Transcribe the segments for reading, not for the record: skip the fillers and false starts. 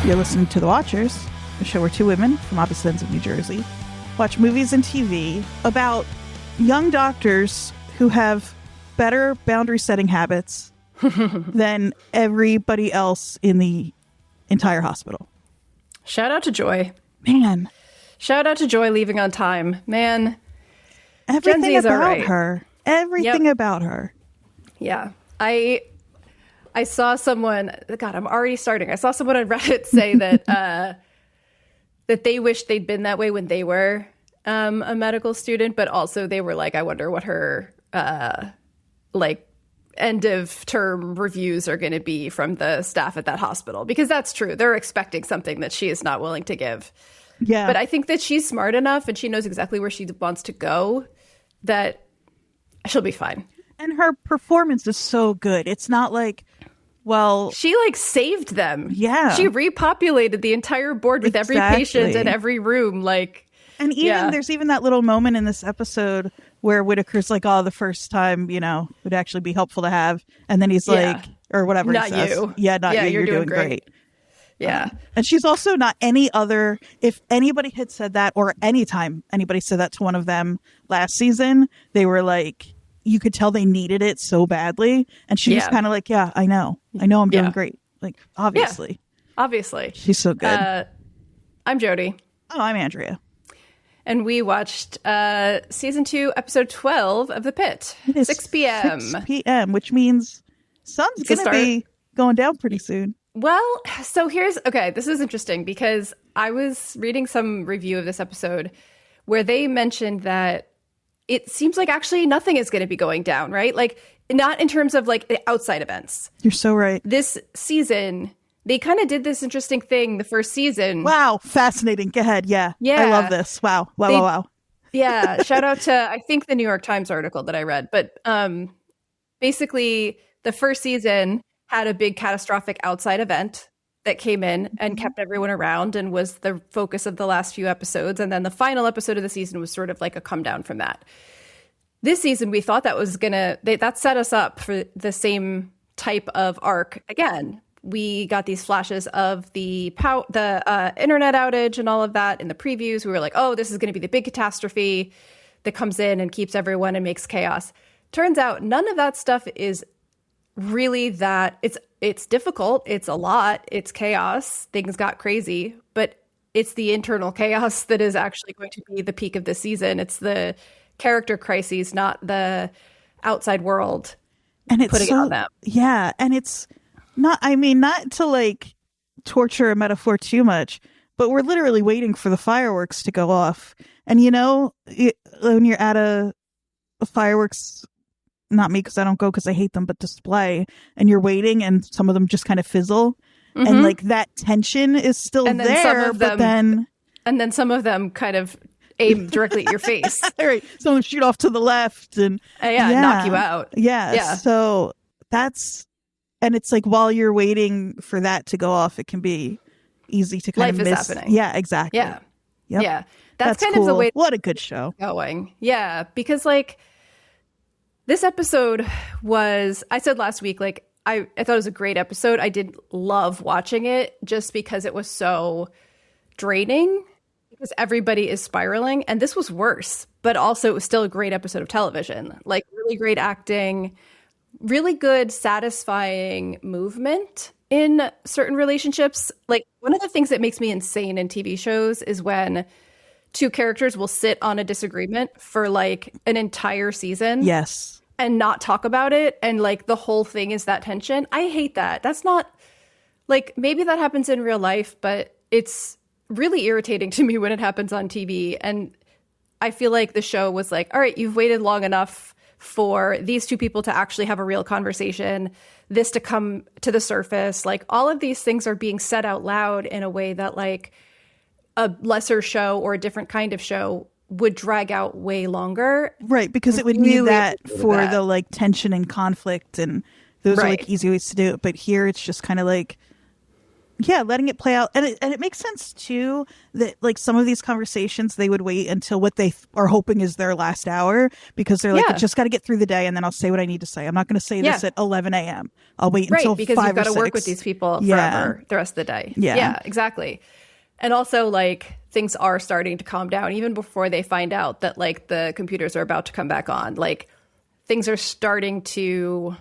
You're listening to The Watchers, a show where two women from opposite ends of New Jersey watch movies and TV about young doctors who have better boundary-setting habits than everybody else in the entire hospital. Shout out to Joy. Man. Shout out to Joy leaving on time. Man. Everything about her. Everything about her. Yeah. I saw someone, God, I'm already starting. I saw someone on Reddit say that that they wished they'd been that way when they were a medical student, but also they were like, I wonder what her like end of term reviews are going to be from the staff at that hospital, because that's true. They're expecting something that she is not willing to give. Yeah. But I think that she's smart enough and she knows exactly where she wants to go that she'll be fine. And her performance is so good. It's not like, well, she like saved them. Yeah. She repopulated the entire board with every patient in every room. Like, and even there's even that little moment in this episode where Whitaker's like, oh, the first time, you know, would actually be helpful to have. And then he's like, or whatever not he says. You. Yeah, not you. You're doing great. Yeah. And she's also not any other, if anybody had said that, or anytime anybody said that to one of them last season, they were like, you could tell they needed it so badly. And she was kind of like, yeah, I know I'm doing great. Like, obviously. Yeah, obviously. She's so good. I'm Jody. Oh, I'm Andrea. And we watched season 2, episode 12 of The Pitt. It is 6 p.m. 6 p.m., which means sun's going to be going down pretty soon. Well, so this is interesting because I was reading some review of this episode where they mentioned that it seems like actually nothing is going to be going down, right? Like, not in terms of like the outside events. You're so right. This season, they kind of did this interesting thing the first season. Wow. Fascinating. Go ahead. Yeah. I love this. Wow. Wow. Yeah. Shout out to, I think, the New York Times article that I read. But basically, the first season had a big catastrophic outside event that came in and kept everyone around and was the focus of the last few episodes. And then the final episode of the season was sort of like a come down from that. This season, we thought that was that set us up for the same type of arc. Again, we got these flashes of the internet outage and all of that in the previews. We were like, oh, this is going to be the big catastrophe that comes in and keeps everyone and makes chaos. Turns out none of that stuff is really that. It's difficult. It's a lot. It's chaos. Things got crazy, but it's the internal chaos that is actually going to be the peak of the season. It's the character crises, not the outside world, and it's putting it on them. Yeah. And it's not, I mean, not to like torture a metaphor too much, but we're literally waiting for the fireworks to go off. And you know, when you're at a fireworks, not me, because I don't go because I hate them, but display, and you're waiting and some of them just kind of fizzle, and like that tension is still there, but then some of them kind of aim directly at your face. Right, someone shoot off to the left and knock you out. Yeah, so that's, and it's like while you're waiting for that to go off, it can be easy to kind of miss. Life is happening. Yeah, exactly. Yeah. Yep. Yeah, that's kind cool. of the way. What a good show. Going. Yeah, because like this episode was, I said last week, like I thought it was a great episode. I did love watching it just because it was so draining, because everybody is spiraling, and this was worse, but also it was still a great episode of television. Like really great acting, really good, satisfying movement in certain relationships. Like one of the things that makes me insane in TV shows is when two characters will sit on a disagreement for like an entire season. Yes. And not talk about it. And like the whole thing is that tension. I hate that. That's not, like, maybe that happens in real life, but it's really irritating to me when it happens on TV. And I feel like the show was like, all right, you've waited long enough for these two people to actually have a real conversation, this to come to the surface. Like all of these things are being said out loud in a way that like a lesser show or a different kind of show would drag out way longer. Right, because it would need that for the like tension and conflict, and those are like easy ways to do it. But here it's just kind of like, Yeah, letting it play out. And it makes sense, too, that, like, some of these conversations, they would wait until what they are hoping is their last hour, because they're like, I just got to get through the day, and then I'll say what I need to say. I'm not going to say this at 11 a.m. I'll wait until 5 or 6. Right, because you've got to work with these people forever the rest of the day. Yeah, exactly. And also, like, things are starting to calm down, even before they find out that, like, the computers are about to come back on. Like, things are starting to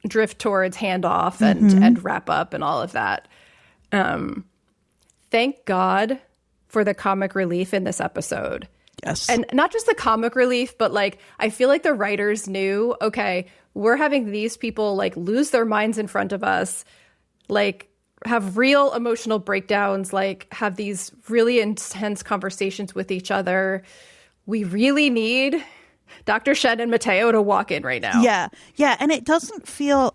drift towards handoff and wrap up and all of that. Thank God for the comic relief in this episode. Yes. And not just the comic relief, but like, I feel like the writers knew, okay, we're having these people like lose their minds in front of us, like have real emotional breakdowns, like have these really intense conversations with each other. We really need Dr. Shen and Mateo to walk in right now. Yeah. Yeah. And it doesn't feel...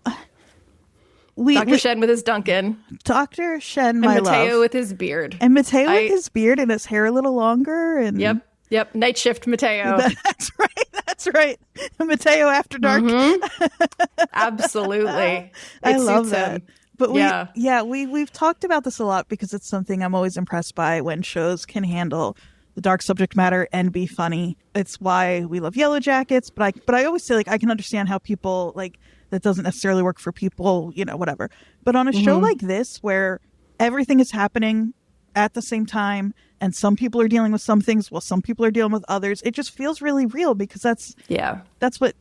Dr. Shen with his Duncan. Dr. Shen, my and Mateo love. with his beard. And Mateo with his beard and his hair a little longer. And Yep. Night shift Mateo. That's right. Mateo after dark. Absolutely. I love that. But we've talked about this a lot because it's something I'm always impressed by when shows can handle the dark subject matter and be funny. It's why we love Yellow Jackets. But I always say, like, I can understand how people like that doesn't necessarily work for people, you know, whatever. But on a show like this, where everything is happening at the same time, and some people are dealing with some things while some people are dealing with others, it just feels really real, because that's what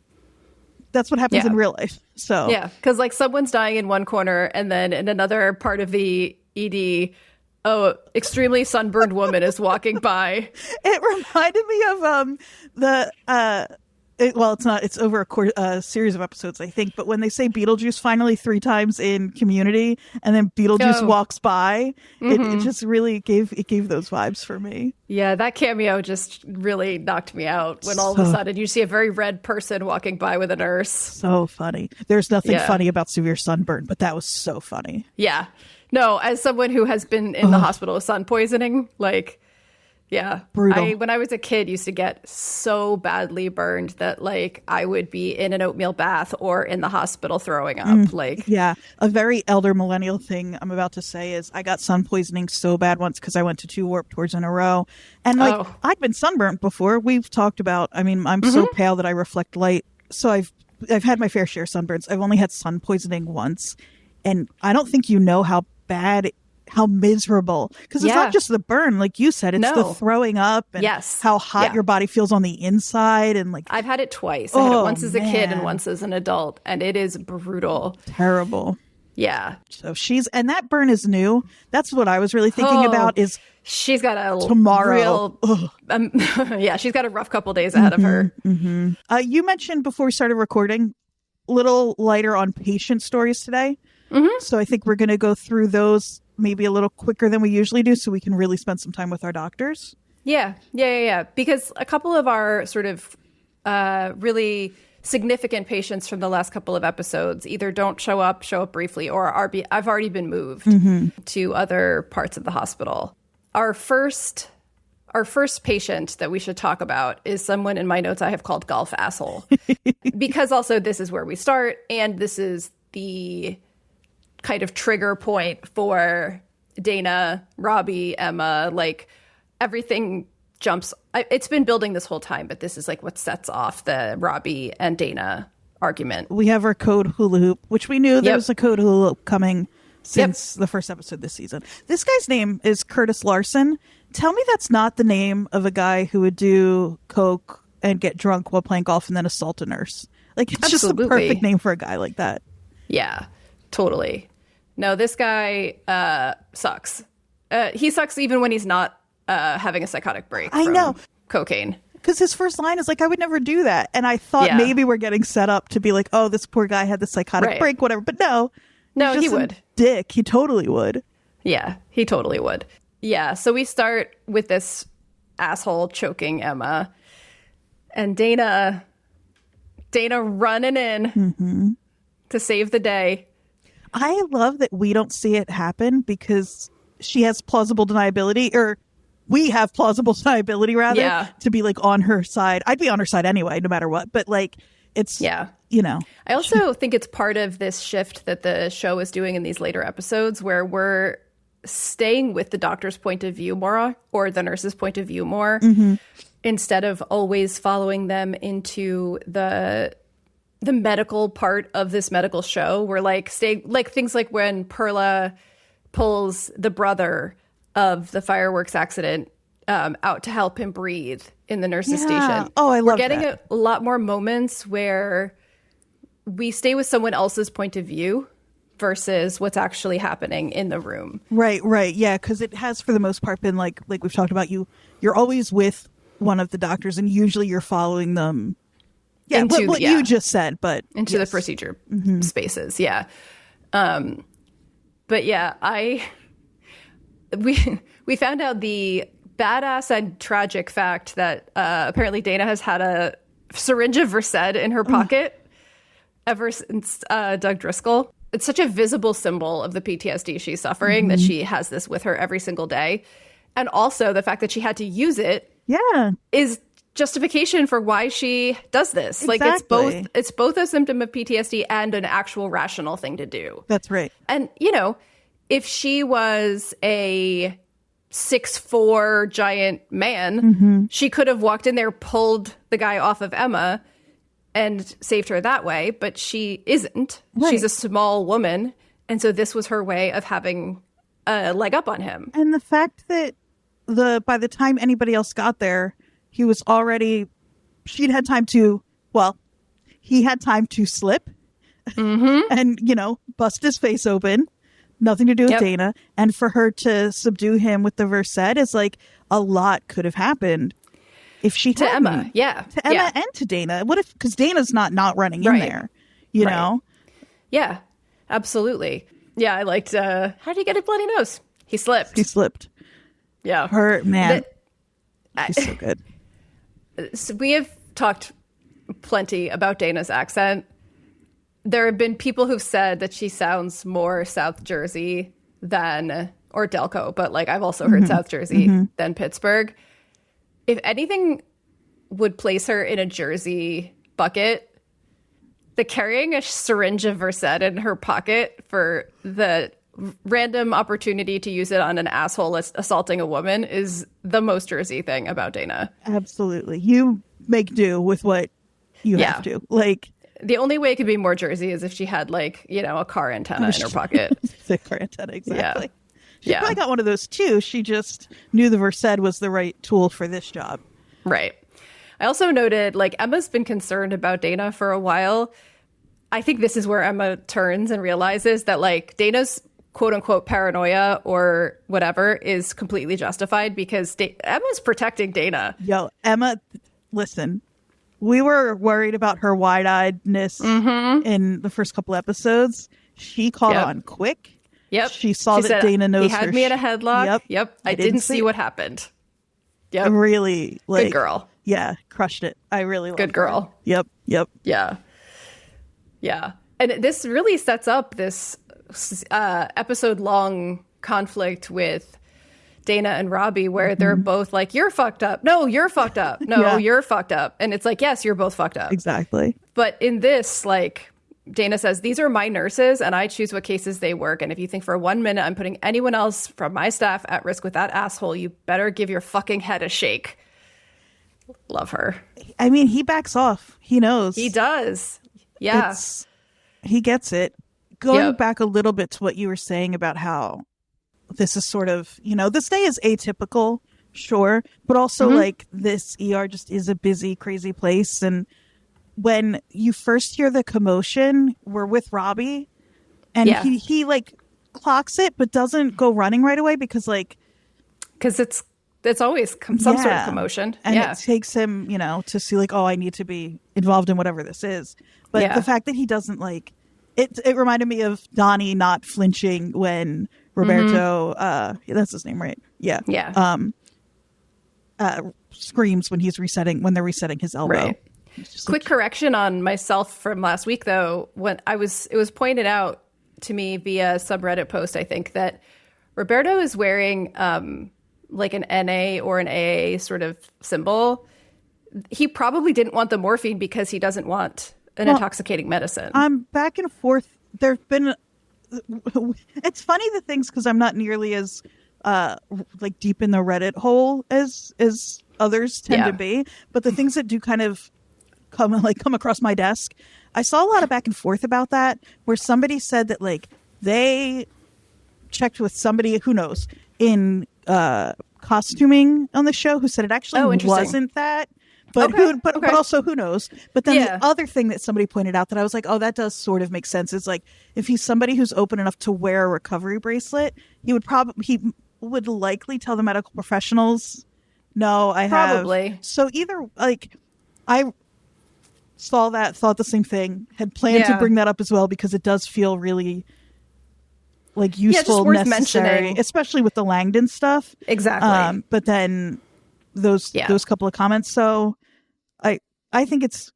happens in real life. So because like someone's dying in one corner, and then in another part of the ED, extremely sunburned woman is walking by. It reminded me of it's over a series of episodes, I think, but when they say Beetlejuice finally 3 times in Community, and then Beetlejuice walks by, it just really gave those vibes for me. Yeah, that cameo just really knocked me out when all of a sudden you see a very red person walking by with a nurse. So funny. There's nothing funny about severe sunburn, but that was so funny. Yeah. No, as someone who has been in the hospital with sun poisoning, like... Yeah. Brutal. When I was a kid, used to get so badly burned that like I would be in an oatmeal bath or in the hospital throwing up. A very elder millennial thing I'm about to say is I got sun poisoning so bad once because I went to 2 Warped Tours in a row. And like I'd been sunburnt before. We've talked about, I mean, I'm so pale that I reflect light. So I've had my fair share of sunburns. I've only had sun poisoning once. And I don't think you know how miserable, because it's not just the burn, like you said, it's the throwing up and how hot your body feels on the inside. And like I've had it twice. I had it once as a kid and once as an adult, and it is brutal. Terrible. Yeah. So and that burn is new. That's what I was really thinking about, is she's got a tomorrow. She's got a rough couple days ahead of her. You mentioned before we started recording, a little lighter on patient stories today. So I think we're going to go through those maybe a little quicker than we usually do, so we can really spend some time with our doctors. Yeah. Because a couple of our sort of really significant patients from the last couple of episodes either don't show up briefly, or I've already been moved to other parts of the hospital. Our first patient that we should talk about is someone in my notes I have called Golf Asshole. Because also this is where we start, and this is the kind of trigger point for Dana, Robbie, Emma, like everything jumps. It's been building this whole time, but this is like what sets off the Robbie and Dana argument. We have our code hula hoop, which we knew there was a code hula hoop coming since the first episode this season. This guy's name is Curtis Larson. Tell me that's not the name of a guy who would do coke and get drunk while playing golf and then assault a nurse. Like, it's just a perfect name for a guy like that. Yeah, totally. No, this guy sucks. He sucks even when he's not having a psychotic break from cocaine. Because his first line is like, I would never do that. And I thought maybe we're getting set up to be like, oh, this poor guy had the psychotic break, whatever. But no, he would. Dick. He totally would. Yeah, he totally would. Yeah, so we start with this asshole choking Emma. And Dana running in to save the day. I love that we don't see it happen because she has plausible deniability, or we have plausible deniability rather, to be like on her side. I'd be on her side anyway, no matter what. But like, it's, you know. I also think it's part of this shift that the show is doing in these later episodes where we're staying with the doctor's point of view more, or the nurse's point of view more, instead of always following them into the medical part of this medical show. Where like things like when Perla pulls the brother of the fireworks accident out to help him breathe in the nurse's station. Oh, I love We're getting that. a lot more moments where we stay with someone else's point of view versus what's actually happening in the room. Right. Yeah, because it has for the most part been like we've talked about, you're always with one of the doctors, and usually you're following them. Yeah, Into what you just said, but into the procedure spaces. Yeah. But yeah, we found out the badass and tragic fact that apparently Dana has had a syringe of Versed in her pocket ever since Doug Driscoll. It's such a visible symbol of the PTSD she's suffering that she has this with her every single day. And also the fact that she had to use it is justification for why she does this. Exactly. Like it's both a symptom of PTSD and an actual rational thing to do. That's right. And, you know, if she was a 6'4" giant man, she could have walked in there, pulled the guy off of Emma, and saved her that way. But she isn't. Right. She's a small woman. And so this was her way of having a leg up on him. And the fact that by the time anybody else got there, he was already, he had time to slip and, you know, bust his face open. Nothing to do with Dana. And for her to subdue him with the Versed is like a lot could have happened if she to hadn't. Emma. Yeah. To Emma and to Dana. What if, because Dana's not running in there, you know? Yeah, absolutely. Yeah, I liked, how did he get a bloody nose? He slipped. Yeah. Her, man. She's so good. So we have talked plenty about Dana's accent. There have been people who've said that she sounds more South Jersey or Delco, but like I've also heard South Jersey than Pittsburgh. If anything would place her in a Jersey bucket, the carrying a syringe of Versed in her pocket for the random opportunity to use it on an asshole assaulting a woman is the most Jersey thing about Dana. Absolutely. You make do with what you have to. Like, the only way it could be more Jersey is if she had, like, you know, a car antenna in her pocket. The car antenna, exactly. Yeah. She probably got one of those too. She just knew the Versed was the right tool for this job. Right. I also noted, like, Emma's been concerned about Dana for a while. I think this is where Emma turns and realizes that, like, Dana's quote unquote paranoia or whatever is completely justified because Emma's protecting Dana. Yo, Emma, listen. We were worried about her wide-eyedness in the first couple episodes. She caught on quick. Yep. She saw that Dana knows he had me in a headlock. Yep. I didn't see what happened. Yep. Really, like, good girl. Yeah, crushed it. I really loved good girl. Her. Yep. Yeah. And this really sets up this episode-long conflict with Dana and Robbie, where they're both like, you're fucked up. No, you're fucked up. No, you're fucked up. And it's like, yes, you're both fucked up. Exactly. But in this, like, Dana says, these are my nurses and I choose what cases they work. And if you think for 1 minute I'm putting anyone else from my staff at risk with that asshole, you better give your fucking head a shake. Love her. I mean, he backs off. He knows. He does. Yeah. He gets it. Going back a little bit to what you were saying about how this is sort of, you know, this day is atypical, sure, but also like this ER just is a busy, crazy place. And when you first hear the commotion, we're with Robbie and he like clocks it, but doesn't go running right away because it's always some sort of commotion. And it takes him, you know, to see like, oh, I need to be involved in whatever this is. But the fact that he doesn't like, it reminded me of Donnie not flinching when Roberto, that's his name, right? Yeah. Yeah. Screams when they're resetting his elbow. Right. Quick correction on myself from last week, though. When it was pointed out to me via subreddit post, I think, that Roberto is wearing like an NA or an AA sort of symbol. He probably didn't want the morphine because he doesn't want an intoxicating medicine. I'm back and forth. There've been it's funny the things, because I'm not nearly as like deep in the Reddit hole as others tend to be, but the things that do kind of come across my desk, I saw a lot of back and forth about that, where somebody said that like they checked with somebody who knows in costuming on the show, who said it actually wasn't that. But but also who knows? But then the other thing that somebody pointed out that I was like, oh, that does sort of make sense. Is like, if he's somebody who's open enough to wear a recovery bracelet, he would likely tell the medical professionals, no, I have. Probably. So either like, I saw that, thought the same thing, had planned to bring that up as well, because it does feel really like useful, necessary, mentioning, especially with the Langdon stuff. Exactly. But then those couple of comments. So I think it's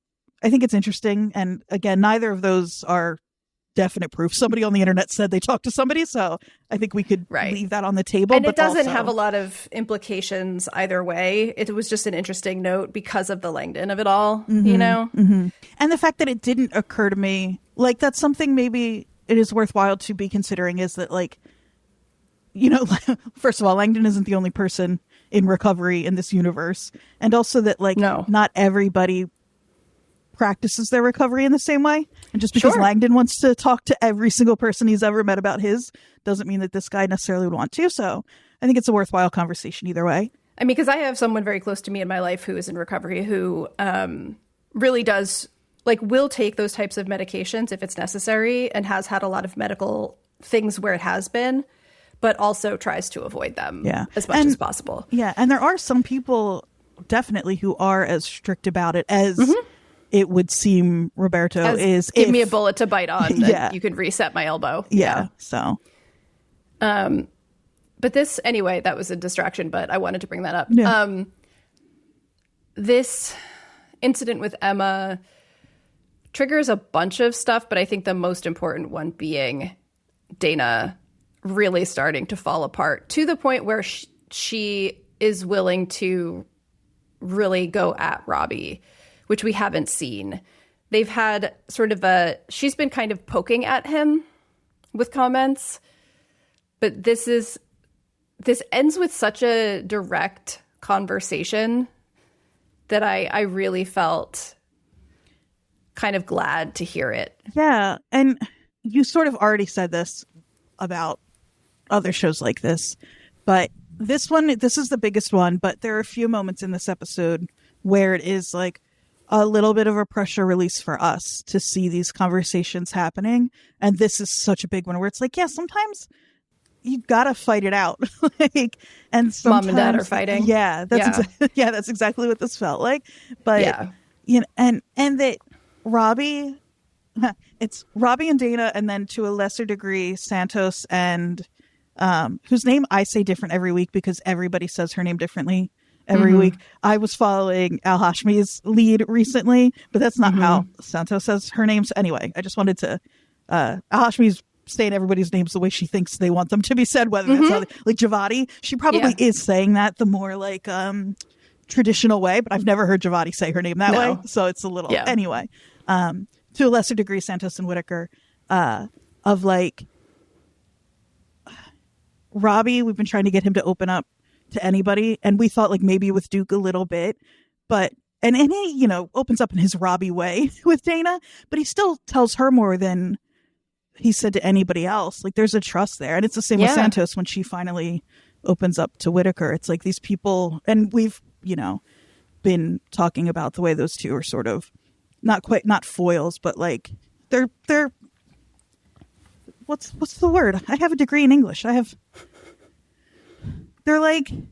interesting. And again, neither of those are definite proof. Somebody on the internet said they talked to somebody, so I think we could leave that on the table. And it doesn't have a lot of implications either way. It was just an interesting note because of the Langdon of it all, you know? Mm-hmm. And the fact that it didn't occur to me, like, that's something maybe it is worthwhile to be considering, is that, like, you know, first of all, Langdon isn't the only person in recovery in this universe. And also that, like, not everybody practices their recovery in the same way. And just because Langdon wants to talk to every single person he's ever met about his, doesn't mean that this guy necessarily would want to. So I think it's a worthwhile conversation either way. I mean, because I have someone very close to me in my life who is in recovery, who really does, like, will take those types of medications if it's necessary, and has had a lot of medical things where it has been, but also tries to avoid them as much as possible. Yeah. And there are some people definitely who are as strict about it as it would seem Roberto is. Give me a bullet to bite on, and you can reset my elbow. Yeah. So. But this, anyway, that was a distraction, but I wanted to bring that up. Yeah. This incident with Emma triggers a bunch of stuff, but I think the most important one being Dana really starting to fall apart to the point where she is willing to really go at Robbie, which we haven't seen. They've had sort of she's been kind of poking at him with comments, but this ends with such a direct conversation that I really felt kind of glad to hear it. Yeah. And you sort of already said this about other shows like this, but this is the biggest one. But there are a few moments in this episode where it is like a little bit of a pressure release for us to see these conversations happening. And this is such a big one where it's like, yeah, sometimes you gotta fight it out. Like, and sometimes mom and dad are fighting. Yeah, that's exactly what this felt like. But you know, and that Robbie, it's Robbie and Dana, and then to a lesser degree Santos and whose name I say different every week because everybody says her name differently every week. I was following Al Hashmi's lead recently, but that's not how Santos says her name. So anyway, I just wanted to Al Hashmi's saying everybody's names the way she thinks they want them to be said, whether that's how like Javati. She probably is saying that the more like traditional way, but I've never heard Javati say her name that way. So it's a little anyway. To a lesser degree, Santos and Whitaker, of like Robbie, we've been trying to get him to open up to anybody, and we thought like maybe with Duke a little bit, but and he, you know, opens up in his Robbie way with Dana, but he still tells her more than he said to anybody else. Like there's a trust there, and it's the same with Santos when she finally opens up to Whitaker. It's like these people, and we've, you know, been talking about the way those two are sort of not foils, but like they're what's the word? I have a degree in English. They're like, you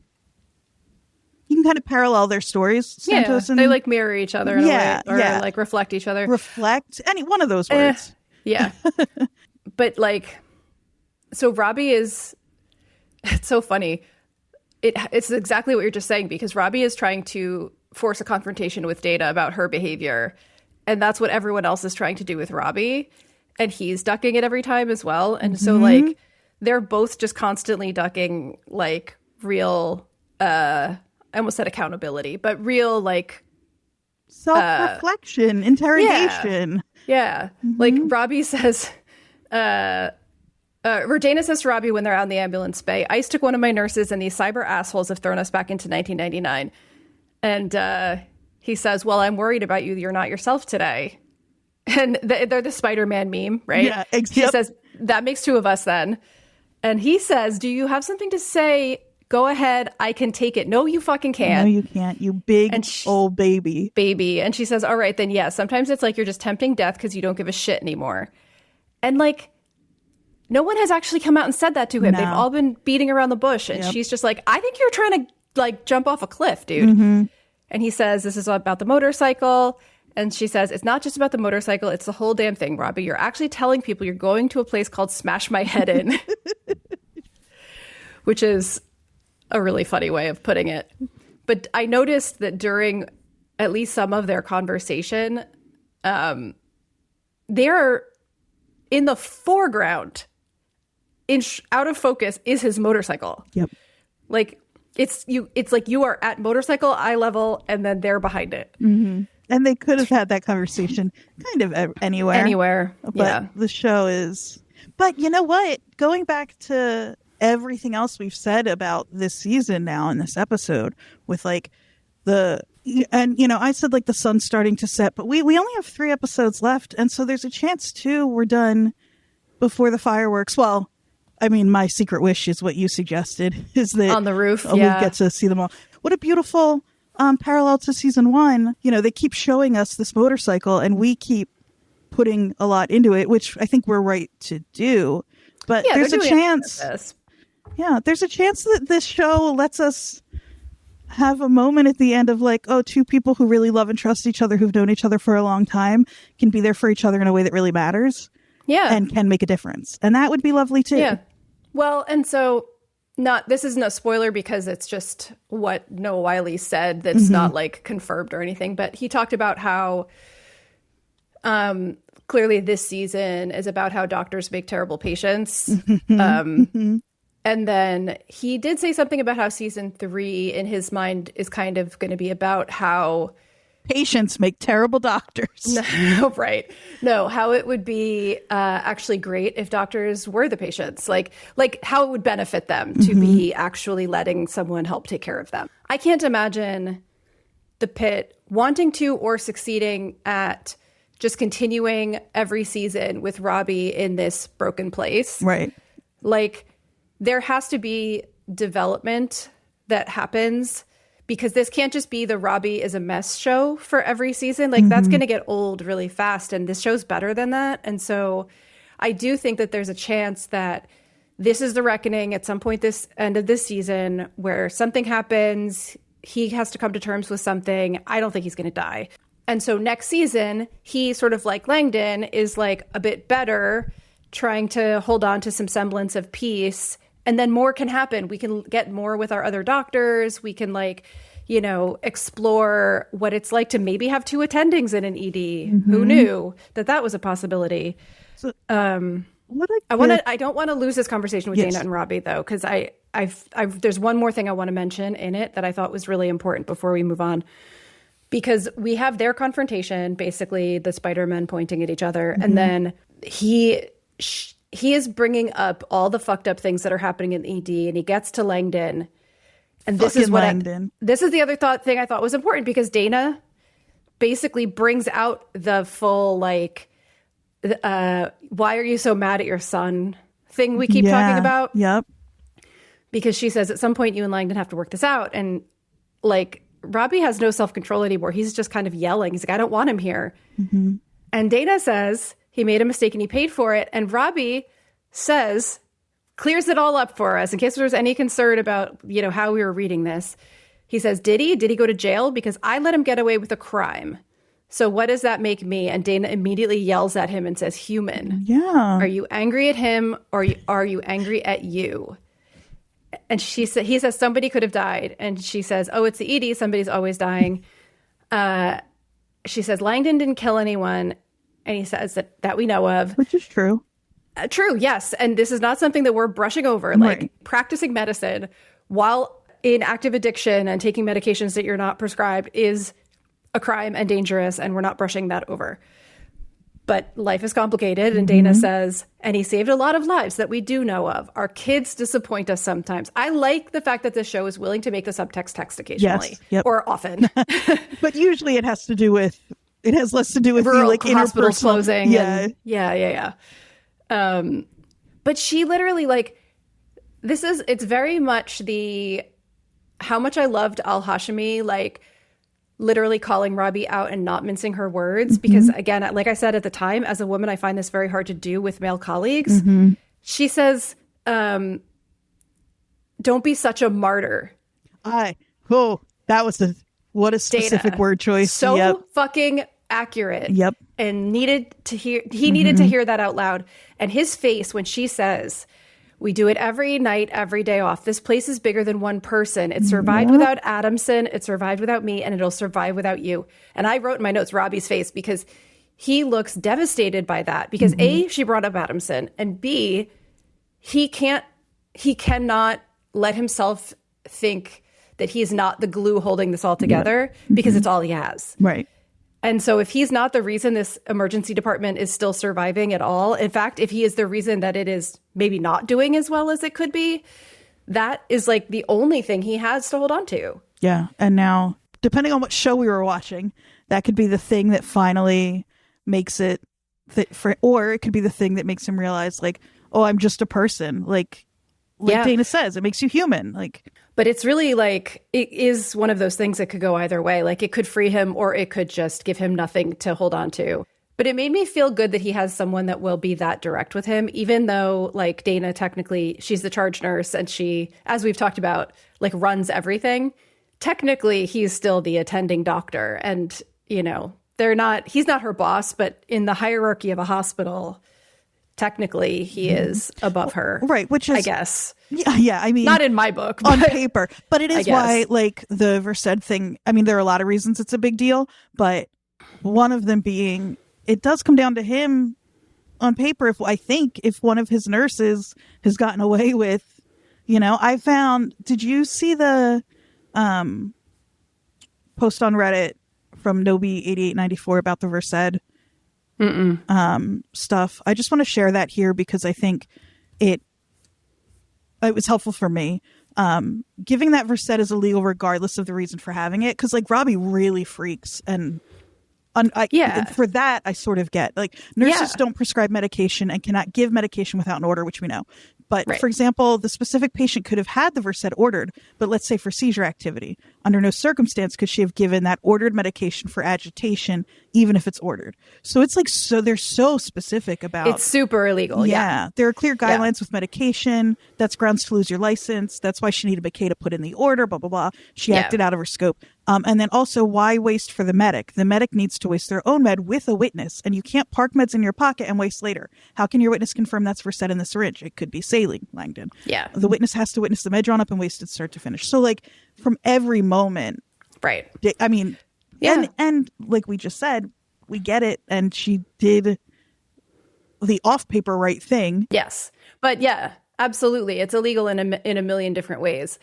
can kind of parallel their stories. Santos and they like mirror each other in a way, or like reflect each other. Reflect, any one of those words. Yeah. But like, so Robbie is, it's so funny. It's exactly what you're just saying, because Robbie is trying to force a confrontation with Dana about her behavior. And that's what everyone else is trying to do with Robbie. And he's ducking it every time as well. And so like, they're both just constantly ducking like real, I almost said accountability, but real like self-reflection, interrogation. Yeah. Like Robbie says, Dana says to Robbie when they're out in the ambulance bay, ICE took one of my nurses and these cyber assholes have thrown us back into 1999. And he says, well, I'm worried about you. You're not yourself today. And they're the Spider-Man meme, right? Yeah, He says, that makes two of us then. And he says, do you have something to say? Go ahead. I can take it. No, you fucking can't. No, you can't. You big old baby. Baby. And she says, all right, then yes. Sometimes it's like you're just tempting death because you don't give a shit anymore. And like, no one has actually come out and said that to him. No. They've all been beating around the bush. And she's just like, I think you're trying to like jump off a cliff, dude. Mm-hmm. And he says, this is about the motorcycle. And she says, it's not just about the motorcycle. It's the whole damn thing, Robbie. You're actually telling people you're going to a place called Smash My Head In, which is a really funny way of putting it. But I noticed that during at least some of their conversation, they're in the foreground, out of focus, is his motorcycle. Yep. Like it's like you are at motorcycle eye level, and then they're behind it. Mm-hmm. And they could have had that conversation kind of anywhere. But the show is. But you know what? Going back to everything else we've said about this season now in this episode, with like I said like the sun's starting to set, but we only have 3 episodes left, and so there's a chance too we're done before the fireworks. Well, I mean, my secret wish is what you suggested, is that on the roof, we get to see them all. What a beautiful parallel to season 1. You know, they keep showing us this motorcycle, and we keep putting a lot into it, which I think we're right to do. But there's a chance. Yeah, there's a chance that this show lets us have a moment at the end of like, oh, 2 people who really love and trust each other, who've known each other for a long time, can be there for each other in a way that really matters. Yeah. And can make a difference. And that would be lovely too. Yeah. Well, and so this isn't a spoiler because it's just what Noah Wyle said that's not like confirmed or anything, but he talked about how clearly this season is about how doctors make terrible patients. And then he did say something about how season 3 in his mind is kind of going to be about how patients make terrible doctors. Right. No, how it would be actually great if doctors were the patients, like how it would benefit them to be actually letting someone help take care of them. I can't imagine the Pitt wanting to or succeeding at just continuing every season with Robbie in this broken place. Right. Like, there has to be development that happens, because this can't just be the Robbie is a mess show for every season. Like, that's going to get old really fast, and this show's better than that. And so I do think that there's a chance that this is the reckoning at some point this end of this season where something happens, he has to come to terms with something. I don't think he's going to die. And so next season, he sort of like Langdon is like a bit better, trying to hold on to some semblance of peace. And then more can happen. We can get more with our other doctors. We can explore what it's like to maybe have 2 attendings in an ED. Who knew that was a possibility? So, I don't want to lose this conversation with Dana and Robbie though, because there's one more thing I want to mention in it that I thought was really important before we move on, because we have their confrontation, basically the Spider-Men pointing at each other, and then he is bringing up all the fucked up things that are happening in ED, and he gets to Langdon. And this is this is the other thing I thought was important, because Dana basically brings out the full, like, why are you so mad at your son thing we keep talking about. Yep. Because she says at some point you and Langdon have to work this out. And like, Robbie has no self-control anymore. He's just kind of yelling. He's like, I don't want him here. And Dana says he made a mistake and he paid for it. And Robbie says, clears it all up for us in case there was any concern about, how we were reading this. He says, did he go to jail? Because I let him get away with a crime. So what does that make me? And Dana immediately yells at him and says, human. Yeah. Are you angry at him or are you angry at you? And he says, somebody could have died. And she says, oh, it's the ED. Somebody's always dying. She says, Langdon didn't kill anyone. And he says that we know of. Which is true. True, yes. And this is not something that we're brushing over. Like, practicing medicine while in active addiction and taking medications that you're not prescribed is a crime and dangerous, and we're not brushing that over. But life is complicated. And Dana says, and he saved a lot of lives that we do know of. Our kids disappoint us sometimes. I like the fact that this show is willing to make the subtext text occasionally or often. But usually it has less to do with the like hospitals closing. Yeah. Yeah. But she literally like, it's very much how much I loved Al-Hashimi, like, literally calling Robbie out and not mincing her words. Because again, like I said at the time, as a woman, I find this very hard to do with male colleagues. She says, don't be such a martyr. What a specific Dana, word choice. So fucking accurate. Yep. And he needed to hear that out loud. And his face when she says, we do it every night, every day off. This place is bigger than one person. It survived without Adamson. It survived without me, and it'll survive without you. And I wrote in my notes Robbie's face because he looks devastated by that. Because A, she brought up Adamson, and B, he cannot let himself think that he's not the glue holding this all together because it's all he has. Right. And so if he's not the reason this emergency department is still surviving at all, in fact, if he is the reason that it is maybe not doing as well as it could be, that is like the only thing he has to hold on to. Yeah. And now, depending on what show we were watching, that could be the thing that finally makes it, or it could be the thing that makes him realize, like, oh, I'm just a person. Like Dana says, it makes you human. Like, but it's really like, it is one of those things that could go either way. Like it could free him or it could just give him nothing to hold on to. But it made me feel good that he has someone that will be that direct with him, even though like Dana, technically she's the charge nurse and she, as we've talked about, like runs everything. Technically, he's still the attending doctor. And, you know, he's not her boss, but in the hierarchy of a hospital, technically he is above her. Right. Which is, I guess. Yeah. I mean, not in my book, on paper, but it is why, like, the Versed thing. I mean, there are a lot of reasons it's a big deal, but one of them being, it does come down to him on paper. If one of his nurses has gotten away with, you know, did you see the post on Reddit from Nobi8894 about the Versed stuff? I just want to share that here because I think it was helpful for me. Giving that Versed is illegal regardless of the reason for having it, because like Robbie really freaks, and for that I sort of get, like, nurses don't prescribe medication and cannot give medication without an order, which we know. But for example, the specific patient could have had the Versed ordered, but let's say for seizure activity, under no circumstance could she have given that ordered medication for agitation, even if it's ordered. So it's like, so they're so specific about, it's super illegal. Yeah. There are clear guidelines with medication. That's grounds to lose your license. That's why she needed McKay to put in the order, blah, blah, blah. She acted out of her scope. And then also, why waste for the medic? The medic needs to waste their own med with a witness, and you can't park meds in your pocket and waste later. How can your witness confirm that's Versed in the syringe? It could be saline, Langdon. Yeah. The witness has to witness the med drawn up and wasted start to finish. So, like, from every moment. Right. I mean, and like we just said, we get it, and she did the off-paper right thing. Yes. But yeah, absolutely. It's illegal in a million different ways.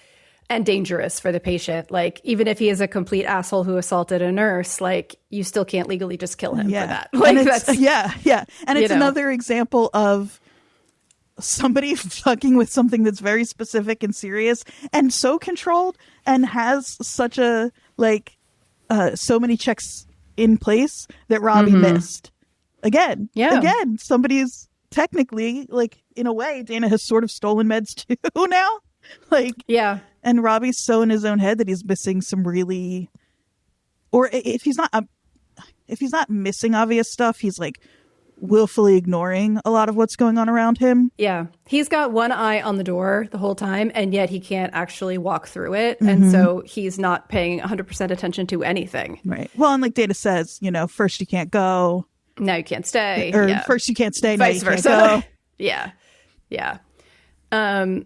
And dangerous for the patient. Like, even if he is a complete asshole who assaulted a nurse, like, you still can't legally just kill him for that. Like, that's And it's another example of somebody fucking with something that's very specific and serious and so controlled and has such a, like, so many checks in place that Robbie missed. Again, somebody's technically, like, in a way, Dana has sort of stolen meds too now. Like, and Robbie's so in his own head that he's missing some really, or if he's not missing obvious stuff, he's like willfully ignoring a lot of what's going on around him. Yeah. He's got one eye on the door the whole time, and yet he can't actually walk through it. And so he's not paying 100% attention to anything. Right. Well, and like Data says, you know, first you can't go. Now you can't stay. Or first you can't stay. Vice now you versa. Can't go. Yeah.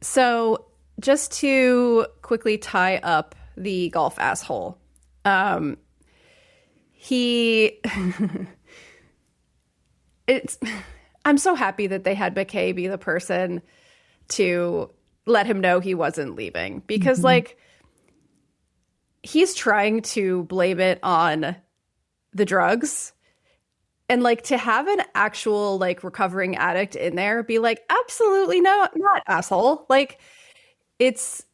So just to quickly tie up the golf asshole, I'm so happy that they had McKay be the person to let him know he wasn't leaving, because like, he's trying to blame it on the drugs. And like to have an actual like recovering addict in there be like, absolutely no, not asshole. Like it's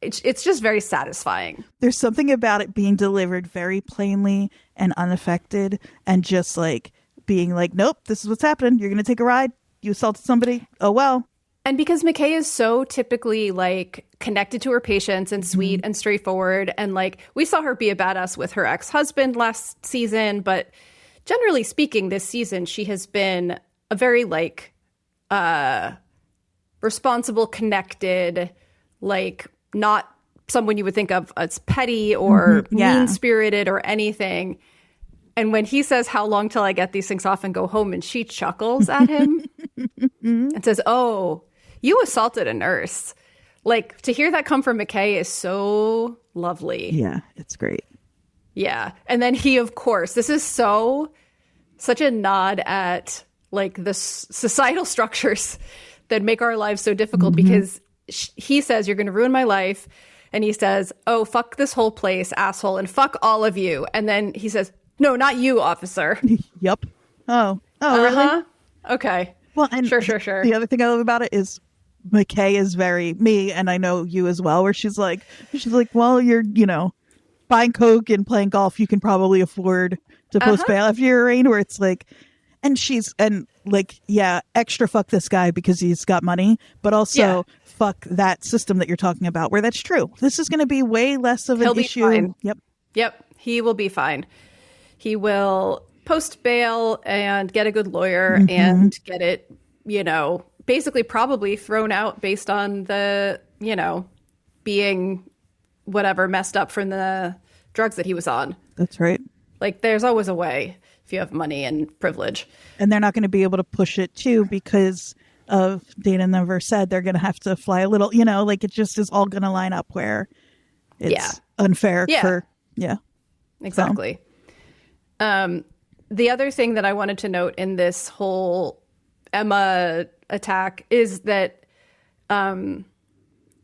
just very satisfying. There's something about it being delivered very plainly and unaffected and just like being like, nope, this is what's happening. You're going to take a ride. You assaulted somebody. Oh, well. And because McKay is so typically like connected to her patients and sweet and straightforward. And like we saw her be a badass with her ex-husband last season. But generally speaking, this season, she has been a very like responsible, connected, like not someone you would think of as petty or mean-spirited or anything. And when he says, how long till I get these things off and go home? And she chuckles at him and says, oh, you assaulted a nurse. Like to hear that come from McKay is so lovely. Yeah, it's great. Yeah. And then he, of course, this is such a nod at like the societal structures that make our lives so difficult because he says, you're going to ruin my life. And he says, oh, fuck this whole place, asshole, and fuck all of you. And then he says, no, not you, officer. Yep. Oh, really? Okay. Well, and sure. The other thing I love about it is McKay is very me, and I know you as well, where she's like, well, you're, buying Coke and playing golf. You can probably afford to post bail after your arraigned, where it's like, extra fuck this guy because he's got money, but also fuck that system that you're talking about where that's true. This is going to be way less of an issue. Fine. Yep. He will be fine. He will post bail and get a good lawyer and get it, basically probably thrown out based on the, being whatever messed up from the drugs that he was on. That's right. Like there's always a way if you have money and privilege. And they're not going to be able to push it too because of Dana never said they're going to have to fly a little, like it just is all going to line up where it's unfair for, Exactly. The other thing that I wanted to note in this whole Emma attack is that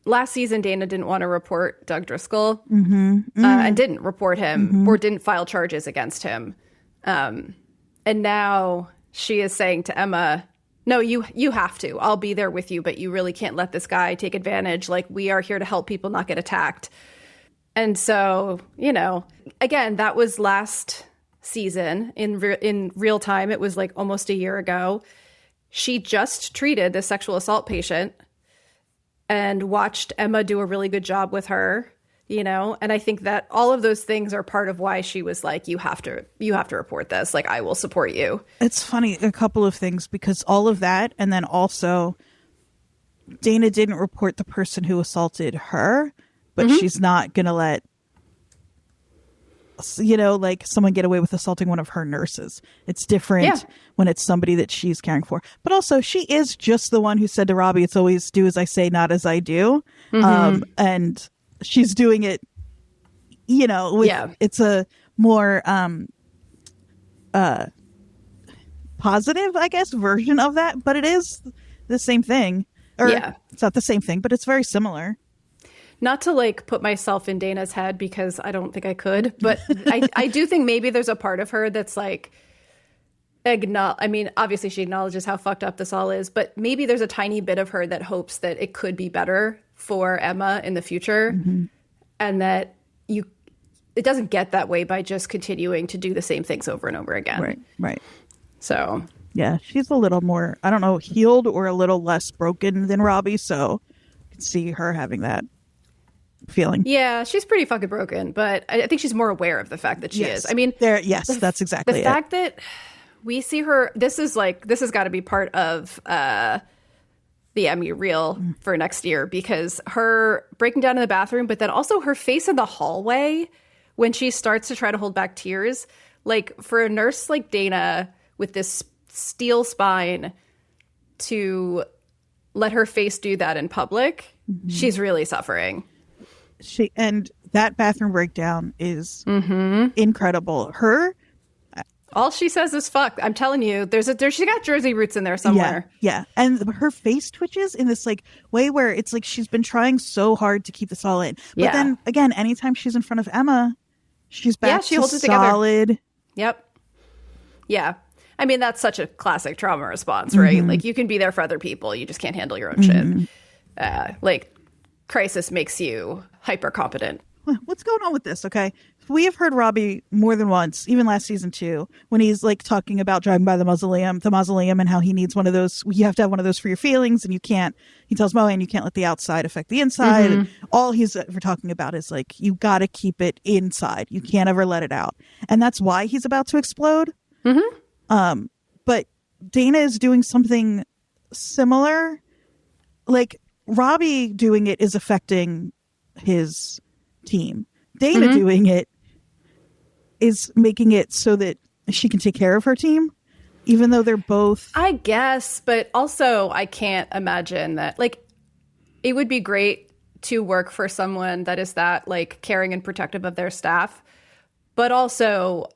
last season Dana didn't want to report Doug Driscoll and didn't report him or didn't file charges against him. And now she is saying to Emma, no, you have to. I'll be there with you, but you really can't let this guy take advantage. Like we are here to help people not get attacked. And so, again, that was last season in real time. It was like almost a year ago. She just treated this sexual assault patient and watched Emma do a really good job with her, and I think that all of those things are part of why she was like, you have to report this. Like, I will support you. It's funny, a couple of things, because all of that, and then also Dana didn't report the person who assaulted her, but she's not going to let, someone get away with assaulting one of her nurses. It's different when it's somebody that she's caring for. But also, she is just the one who said to Robbie, it's always do as I say, not as I do. And she's doing it, it's a more positive, I guess, version of that. But it is the same thing. Or it's not the same thing, but it's very similar. Not to like put myself in Dana's head because I don't think I could, but I do think maybe there's a part of her that's like, obviously she acknowledges how fucked up this all is, but maybe there's a tiny bit of her that hopes that it could be better for Emma in the future and that it doesn't get that way by just continuing to do the same things over and over again. Right. So. Yeah, she's a little more, I don't know, healed or a little less broken than Robbie, so I can see her having that feeling. Yeah, she's pretty fucking broken, but I think she's more aware of the fact that she is. I mean, that's exactly the fact that we see her. This has got to be part of the Emmy reel for next year, because her breaking down in the bathroom, but then also her face in the hallway when she starts to try to hold back tears. Like for a nurse like Dana with this steel spine to let her face do that in public, she's really suffering. And that bathroom breakdown is incredible. All she says is fuck. I'm telling you, she got Jersey roots in there somewhere. Yeah. And her face twitches in this like way where it's like she's been trying so hard to keep this all in. But then again, anytime she's in front of Emma, she's back she to holds it solid. Together. Yep. Yeah. I mean, that's such a classic trauma response, right? Like, you can be there for other people. You just can't handle your own shit. Like, crisis makes you hyper competent. What's going on with this? Okay. We have heard Robbie more than once, even last season too, when he's like talking about driving by the mausoleum and how he needs one of those. You have to have one of those for your feelings, and you can't. He tells Moen you can't let the outside affect the inside. And all he's ever talking about is like, you got to keep it inside. You can't ever let it out, and that's why he's about to explode. But Dana is doing something similar. Like, Robbie doing it is affecting his team. Dana doing it is making it so that she can take care of her team, even though they're both... I guess, but also I can't imagine that. Like, it would be great to work for someone that is that, like, caring and protective of their staff, but also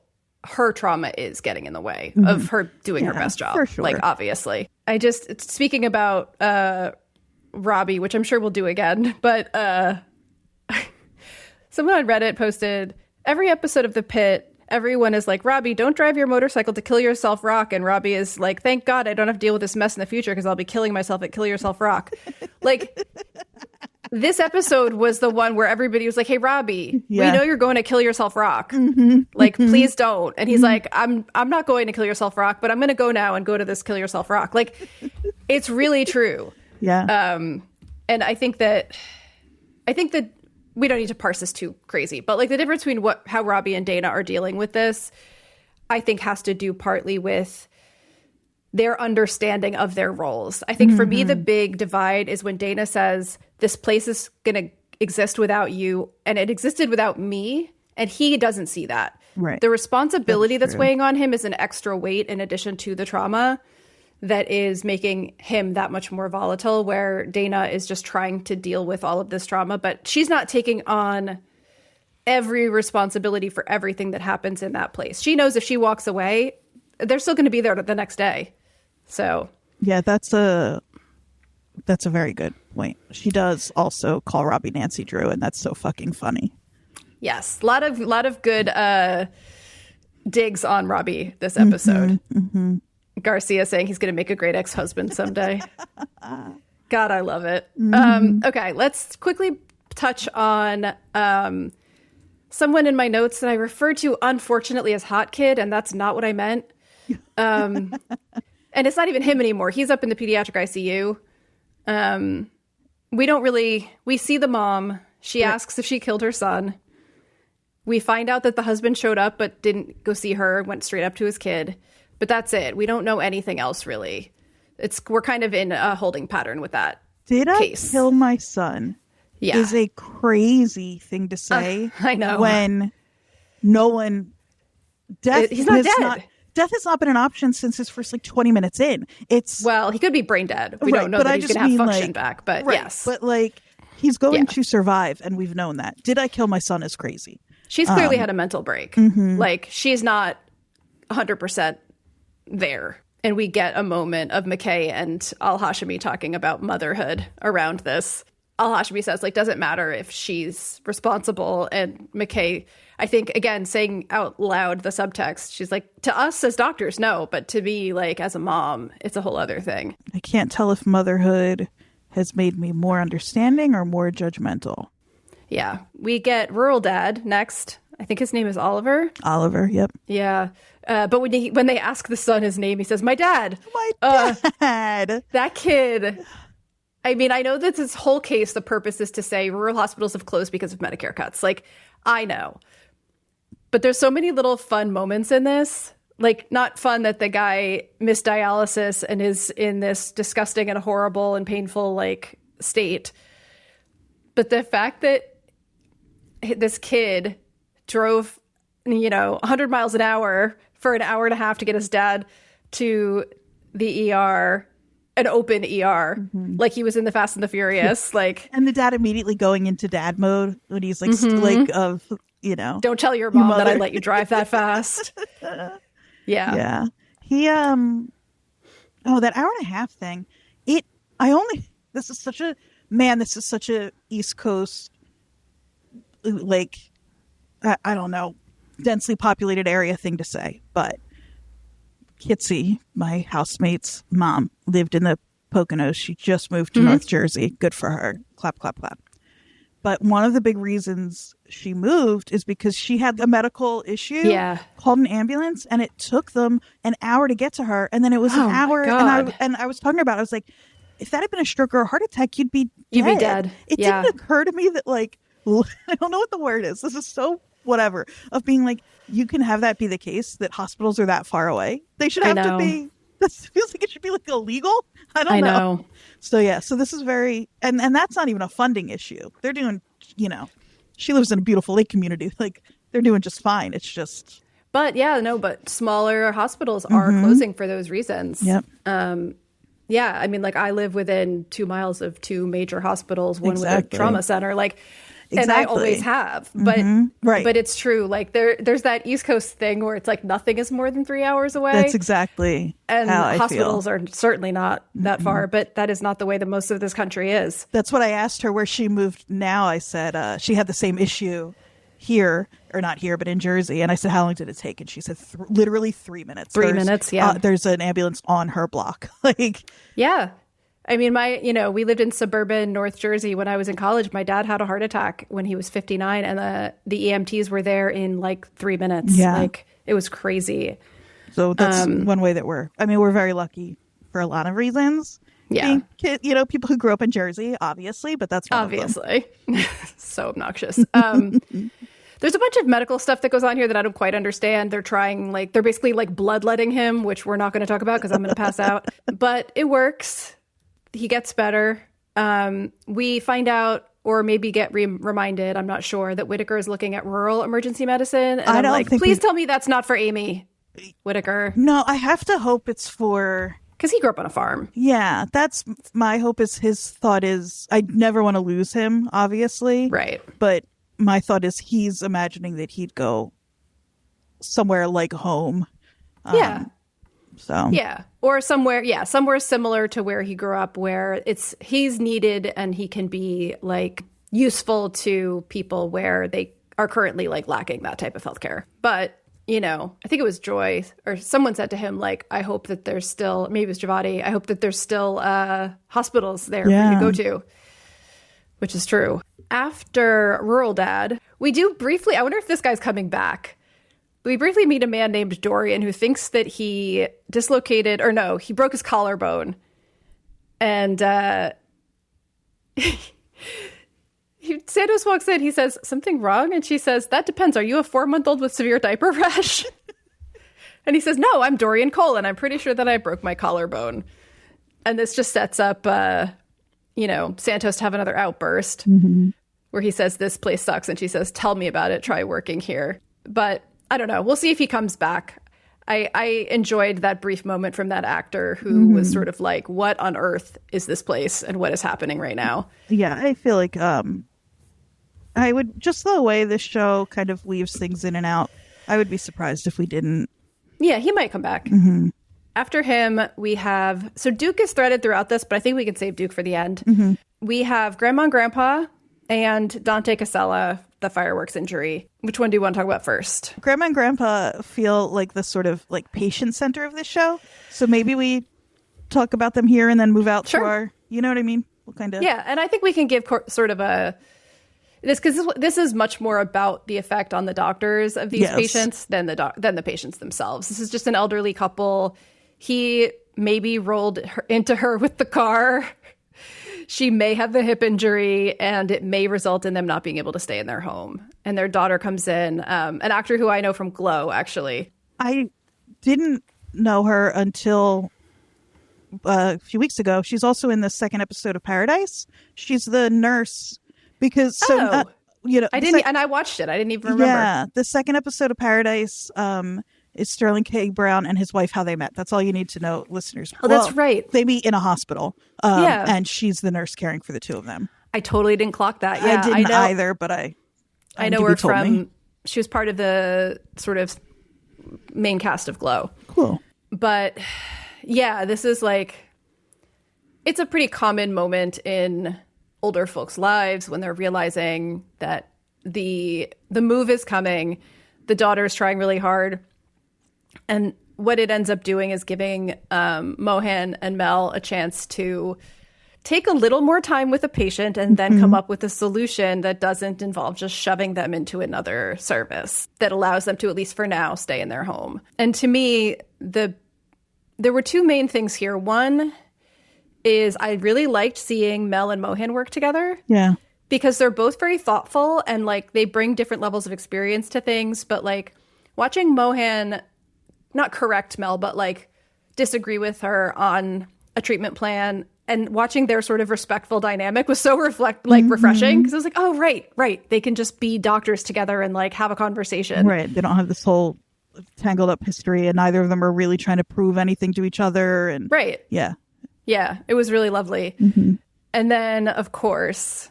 her trauma is getting in the way of her doing her best job. For sure. Like, obviously. Speaking about Robbie, which I'm sure we'll do again, but someone on Reddit posted, every episode of The Pitt, everyone is like, Robbie, don't drive your motorcycle to Kill Yourself Rock. And Robbie is like, thank God I don't have to deal with this mess in the future because I'll be killing myself at Kill Yourself Rock. Like, this episode was the one where everybody was like, hey, Robbie, we know you're going to Kill Yourself Rock. Like, please don't. And he's like, I'm not going to Kill Yourself Rock, but I'm going to go now and go to this Kill Yourself Rock. Like, it's really true. Yeah. And I think that we don't need to parse this too crazy, but like the difference between how Robbie and Dana are dealing with this, I think has to do partly with their understanding of their roles. I think for me, the big divide is when Dana says, this place is going to exist without you, and it existed without me, and he doesn't see that. Right. The responsibility that's weighing on him is an extra weight in addition to the trauma that is making him that much more volatile, where Dana is just trying to deal with all of this trauma, but she's not taking on every responsibility for everything that happens in that place. She knows if she walks away, they're still going to be there the next day. So yeah, that's a very good point. She does also call Robbie Nancy Drew, and that's so fucking funny. Yes, a lot of good digs on Robbie this episode. Garcia saying he's going to make a great ex-husband someday. God, I love it. Okay, let's quickly touch on someone in my notes that I referred to, unfortunately, as Hot Kid, and that's not what I meant. And it's not even him anymore. He's up in the pediatric ICU. We see the mom. She asks if she killed her son. We find out that the husband showed up but didn't go see her, went straight up to his kid. But that's it. We don't know anything else, really. We're kind of in a holding pattern with that case. I kill my son? Yeah. Is a crazy thing to say. I know. When no one... He's not dead. Death has not been an option since his first 20 minutes in. Well, he could be brain dead. We don't know that he's going to have function back, but yes. But he's going to survive, and we've known that. Did I kill my son is crazy. She's clearly had a mental break. She's not 100% there. And we get a moment of McKay and Al-Hashimi talking about motherhood around this. Al-Hashimi says, doesn't matter if she's responsible. And McKay, I think, again, saying out loud the subtext, she's like, to us as doctors, no. But to me, as a mom, it's a whole other thing. I can't tell if motherhood has made me more understanding or more judgmental. Yeah. We get Rural Dad next. I think his name is Oliver. Oliver, yep. Yeah. But when they ask the son his name, he says, my dad. My dad. That kid. I mean, I know that this whole case, the purpose is to say rural hospitals have closed because of Medicare cuts. I know. But there's so many little fun moments in this. Not fun that the guy missed dialysis and is in this disgusting and horrible and painful, state. But the fact that this kid drove, 100 miles an hour for an hour and a half to get his dad to the ER, an open ER, like he was in the Fast and the Furious. And the dad immediately going into dad mode when he's don't tell your mom that I let you drive that fast. Yeah. He, that hour and a half thing, this is such a East Coast, I don't know, densely populated area thing to say, but Kitsy, my housemate's mom, lived in the Poconos. She just moved to North Jersey. Good for her. Clap, clap, clap. But one of the big reasons she moved is because she had a medical issue, called an ambulance, and it took them an hour to get to her. And then it was an hour. And I was talking to her about it. I was like, if that had been a stroke or a heart attack, you'd be dead. You'd be dead. It didn't occur to me that, like, I don't know what the word is. This is so whatever, of being like, you can have that be the case, that hospitals are that far away. They should have to be. This feels like it should be like illegal. I don't know. So yeah, so this is very, and that's not even a funding issue. They're doing, she lives in a beautiful lake community. Like, they're doing just fine. It's just. But but smaller hospitals are closing for those reasons. Yep. Yeah, I mean, like, I live within 2 miles of 2 major hospitals, one with a trauma center. Like, and I always have, but but it's true. Like, there's that East Coast thing where it's like nothing is more than 3 hours away. That's exactly and how I hospitals feel. are certainly not that far, but that is not the way that most of this country is. That's what I asked her where she moved now. I said she had the same issue here, or not here, but in Jersey. And I said, how long did it take? And she said literally 3 minutes. 3 minutes, yeah. There's an ambulance on her block. Like, yeah. I mean, we lived in suburban North Jersey when I was in college. My dad had a heart attack when he was 59, and the EMTs were there in like 3 minutes. Yeah. Like, it was crazy. So that's one way that we're very lucky for a lot of reasons. Yeah. Being people who grew up in Jersey, obviously, but that's one obviously so obnoxious. There's a bunch of medical stuff that goes on here that I don't quite understand. They're basically like bloodletting him, which we're not going to talk about because I'm going to pass out, but it works. He gets better. We find out, or maybe get reminded, I'm not sure, that Whitaker is looking at rural emergency medicine. And I'm like, please tell me that's not for Amy Whitaker. No, I have to hope it's for... Because he grew up on a farm. Yeah, that's my hope. Is his thought is, I never want to lose him, obviously. Right. But my thought is he's imagining that he'd go somewhere like home. Yeah. So yeah, or somewhere similar to where he grew up, where he's needed and he can be like useful to people where they are currently like lacking that type of healthcare. But I think it was Joy or someone said to him, like, I hope that there's still, maybe it was Javati, I hope that there's still hospitals there for you to go to, which is true. After Rural Dad, we do briefly, I wonder if this guy's coming back. We briefly meet a man named Dorian who thinks that he he broke his collarbone. And Santos walks in, he says, something wrong? And she says, that depends. Are you a 4-month-old with severe diaper rash? And he says, no, I'm Dorian Cole, and I'm pretty sure that I broke my collarbone. And this just sets up, Santos to have another outburst where he says, this place sucks. And she says, tell me about it. Try working here. But I don't know. We'll see if he comes back. I enjoyed that brief moment from that actor who was sort of like, what on earth is this place and what is happening right now? Yeah, I feel like I would, just the way this show kind of weaves things in and out, I would be surprised if we didn't. Yeah, he might come back. After him, we have, so Duke is threaded throughout this, but I think we can save Duke for the end. We have Grandma and Grandpa and Dante Casella, the fireworks injury. Which one do you want to talk about first? Grandma and Grandpa feel like the sort of like patient center of this show. So maybe we talk about them here and then move out to our, you know what I mean? What kind of... Yeah, and I think we can give sort of because this is much more about the effect on the doctors of these patients than the patients themselves. This is just an elderly couple. He maybe rolled into her with the car. She may have the hip injury, and it may result in them not being able to stay in their home. And their daughter comes in, an actor who I know from Glow, actually. I didn't know her until a few weeks ago. She's also in the second episode of Paradise. She's the nurse. Because I didn't, and I watched it. I didn't even remember. Yeah, the second episode of Paradise is Sterling K. Brown and his wife, how they met. That's all you need to know, listeners. Oh, that's right. They meet in a hospital. And she's the nurse caring for the two of them. I totally didn't clock that. Yeah, I didn't either, but I know her from. She was part of the sort of main cast of Glow. Cool. But yeah, this is like, it's a pretty common moment in older folks' lives when they're realizing that the move is coming. The daughter's trying really hard. And what it ends up doing is giving Mohan and Mel a chance to take a little more time with a patient and then come up with a solution that doesn't involve just shoving them into another service that allows them to, at least for now, stay in their home. And to me, there were two main things here. One is I really liked seeing Mel and Mohan work together. Yeah. Because they're both very thoughtful and like they bring different levels of experience to things. But like watching Mohan not correct Mel, but like disagree with her on a treatment plan, and watching their sort of respectful dynamic was so refreshing, because I was like, oh, right. They can just be doctors together and like have a conversation. Right. They don't have this whole tangled up history, and neither of them are really trying to prove anything to each other. And right. Yeah. Yeah. It was really lovely. And then, of course,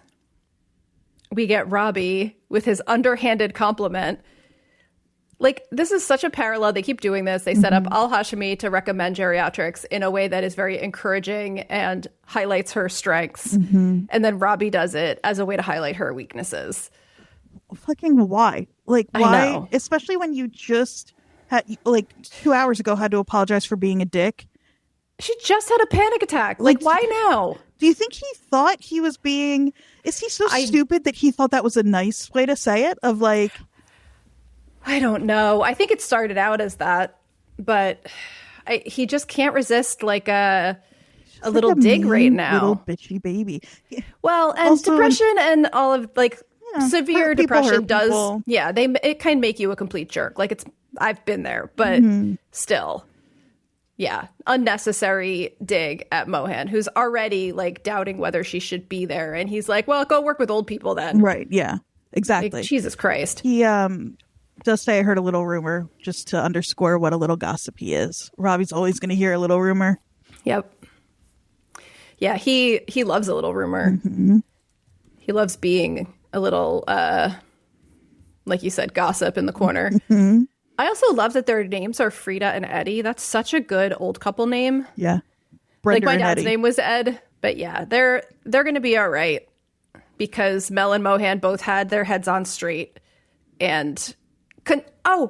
we get Robbie with his underhanded compliment. Like, this is such a parallel. They keep doing this. They set up Al-Hashimi to recommend geriatrics in a way that is very encouraging and highlights her strengths. And then Robbie does it as a way to highlight her weaknesses. Fucking why? Like, I why? know. Especially when you just had, like, 2 hours ago had to apologize for being a dick. She just had a panic attack. Like, why now? Do you think he thought he was being... Is he so stupid that he thought that was a nice way to say it? Of like... I don't know. I think it started out as that, but he just can't resist like a little dig right now. Little bitchy baby. Well, and also, depression and all of like severe depression does. Yeah, it can make you a complete jerk. Like I've been there, but still, yeah, unnecessary dig at Mohan, who's already like doubting whether she should be there, and he's like, "Well, go work with old people then." Right? Yeah, exactly. Like, Jesus Christ. He does say I heard a little rumor, just to underscore what a little gossip he is. Robbie's always going to hear a little rumor. Yep. Yeah, he loves a little rumor. He loves being a little, like you said, gossip in the corner. I also love that their names are Frida and Eddie. That's such a good old couple name. Yeah. Brenda like my dad's Eddie. name was Ed, but yeah, they're going to be all right because Mel and Mohan both had their heads on straight. And our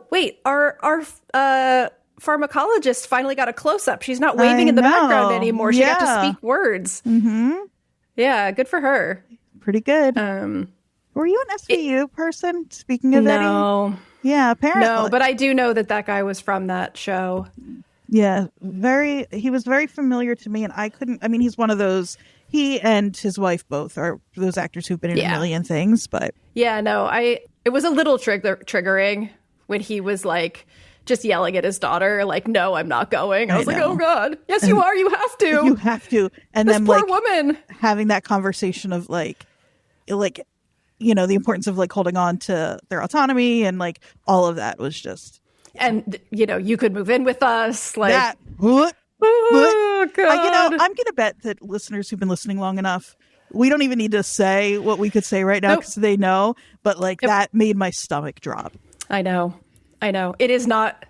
pharmacologist finally got a close-up. She's not waving in the background anymore. She got to speak words. Yeah, good for her. Pretty good. Were you an SVU person, speaking of Eddie? No. Yeah, apparently. No, but I do know that guy was from that show. Yeah, he was very familiar to me, and he's one of those, he and his wife both are those actors who've been in a million things, but... Yeah, no, it was a little triggering when he was like just yelling at his daughter, like, "No, I'm not going." I was like, "Oh God, yes, you are. You have to. You have to." And this then poor like woman having that conversation of the importance of like holding on to their autonomy and like all of that was just. And you could move in with us, like that. Oh God. I'm gonna bet that listeners who've been listening long enough. We don't even need to say what we could say right now because they know, but that made my stomach drop. I know. It is not.